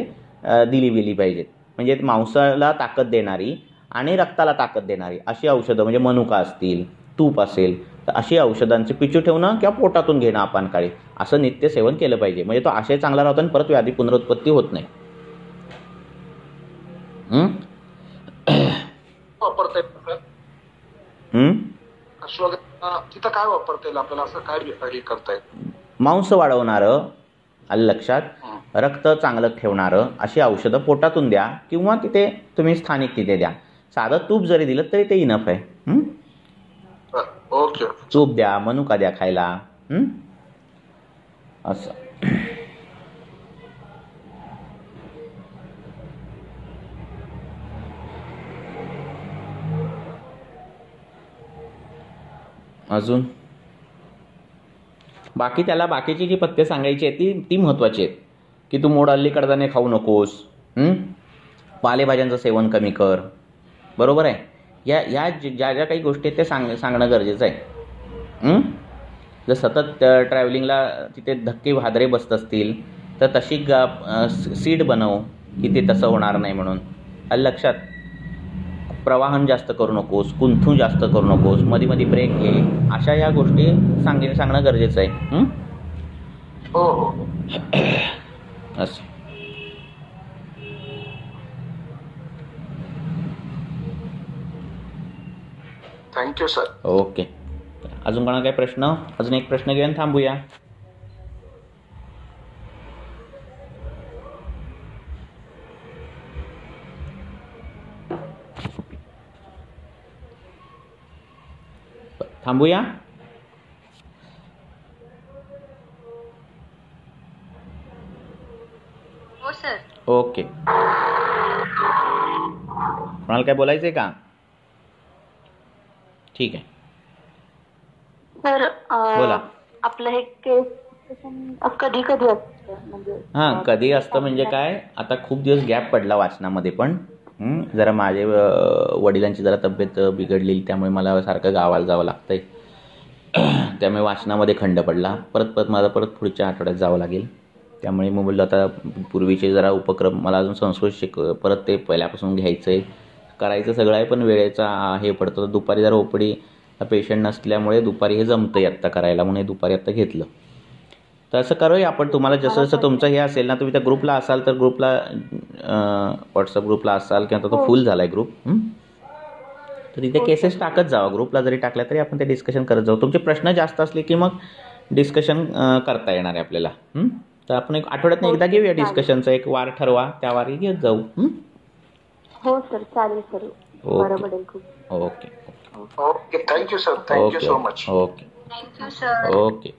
दिली गेली पाहिजेत. म्हणजे मांसाला ताकद देणारी आणि रक्ताला ताकद देणारी अशी औषधं, म्हणजे मनुका असतील, तूप असेल, तर अशी औषधांचे पिचू ठेवणं किंवा पोटातून घेणं अपानकाळी, असं नित्य सेवन केलं पाहिजे. म्हणजे तो आशय चांगला राहतो आणि परत व्याधी पुनरुत्पत्ती होत नाही. वापरता तिथं काय वापरता येईल आपल्याला, असं काय करता येईल? मांस वाढवणारं, आलं लक्षात, रक्त चांगलं ठेवणारं अशी औषधं पोटातून द्या किंवा तिथे तुम्ही स्थानिक तिथे द्या. साधं तूप जरी दिलं तरी ते इनफ आहे. ओके. तूप द्या, मनुका द्या खायला, असं. अजून बाकीची जी पथ्य सांगायची आहेत ती महत्वाची आहेत, की तू मोड हल्ली कडधान्य खाऊ नकोस, पालेभाज्यांचं सेवन कमी कर, बरोबर आहे. या ज्या काही गोष्टी आहेत त्या सांगणं गरजेचं आहे. जर सतत ट्रॅव्हलिंगला तिथे धक्के भादरे बसत असतील तर तशी सीड बनव की ते तसं होणार नाही म्हणून. लक्षात, प्रवाहन जास्त करू नकोस, कुंथू जास्त करू नकोस, मध्ये मध्ये ब्रेक घे, अशा या गोष्टी सांगणं गरजेचं आहे. असं. Thank you sir. ओके. अजून कोणाला काही प्रश्न? अजून एक प्रश्न घेऊन थांबूया. थांबूया. हो सर. ओके. कोणाला काय बोलायचंय का? ठीक आहे सर. बोला. आपलं हे केस कधी असतं, म्हणजे कधी असतं म्हणजे काय, आता खूप दिवस गॅप पडला वाचनामध्ये, पण जरा माझे वडिलांची जरा तब्येत बिघडलेली, त्यामुळे मला सारखं गावाला जावं लागतंय, त्यामुळे वाचनामध्ये खंड पडला. परत मला पुढच्या आठवड्यात जावं लागेल. त्यामुळे मग बोललो आता पूर्वीचे जरा उपक्रम मला अजून संस्कृत परत ते पहिल्यापासून घ्यायचं आहे, करायचं सगळं आहे, पण वेळेचा हे पडतो. दुपारी जरा ओपडी पेशंट नसल्यामुळे दुपारी हे जमतंय आत्ता करायला, म्हणून दुपारी आत्ता घेतलं. तर असं करूया आपण. तुम्हाला जसं जसं तुमचं हे असेल ना, तुम्ही त्या ग्रुपला असाल तर ग्रुपला, व्हॉट्सअप ग्रुपला असाल किंवा तो फुल झालाय ग्रुप, तर तिथे केसेस टाकत जावा. ग्रुपला जरी टाकल्या तरी आपण ते डिस्कशन करत जाऊ. तुमचे प्रश्न जास्त असले की मग डिस्कशन करता येणार आहे आपल्याला. तर आपण एक आठवड्यातनं एकदा घेऊया डिस्कशनचा, एक वार ठरवा, त्या वारी घेत जाऊ. हो सर, चालेल सर. बरोबर. Okay. Okay. Thank you sir. Thank you so much. Okay. Thank you sir. Okay.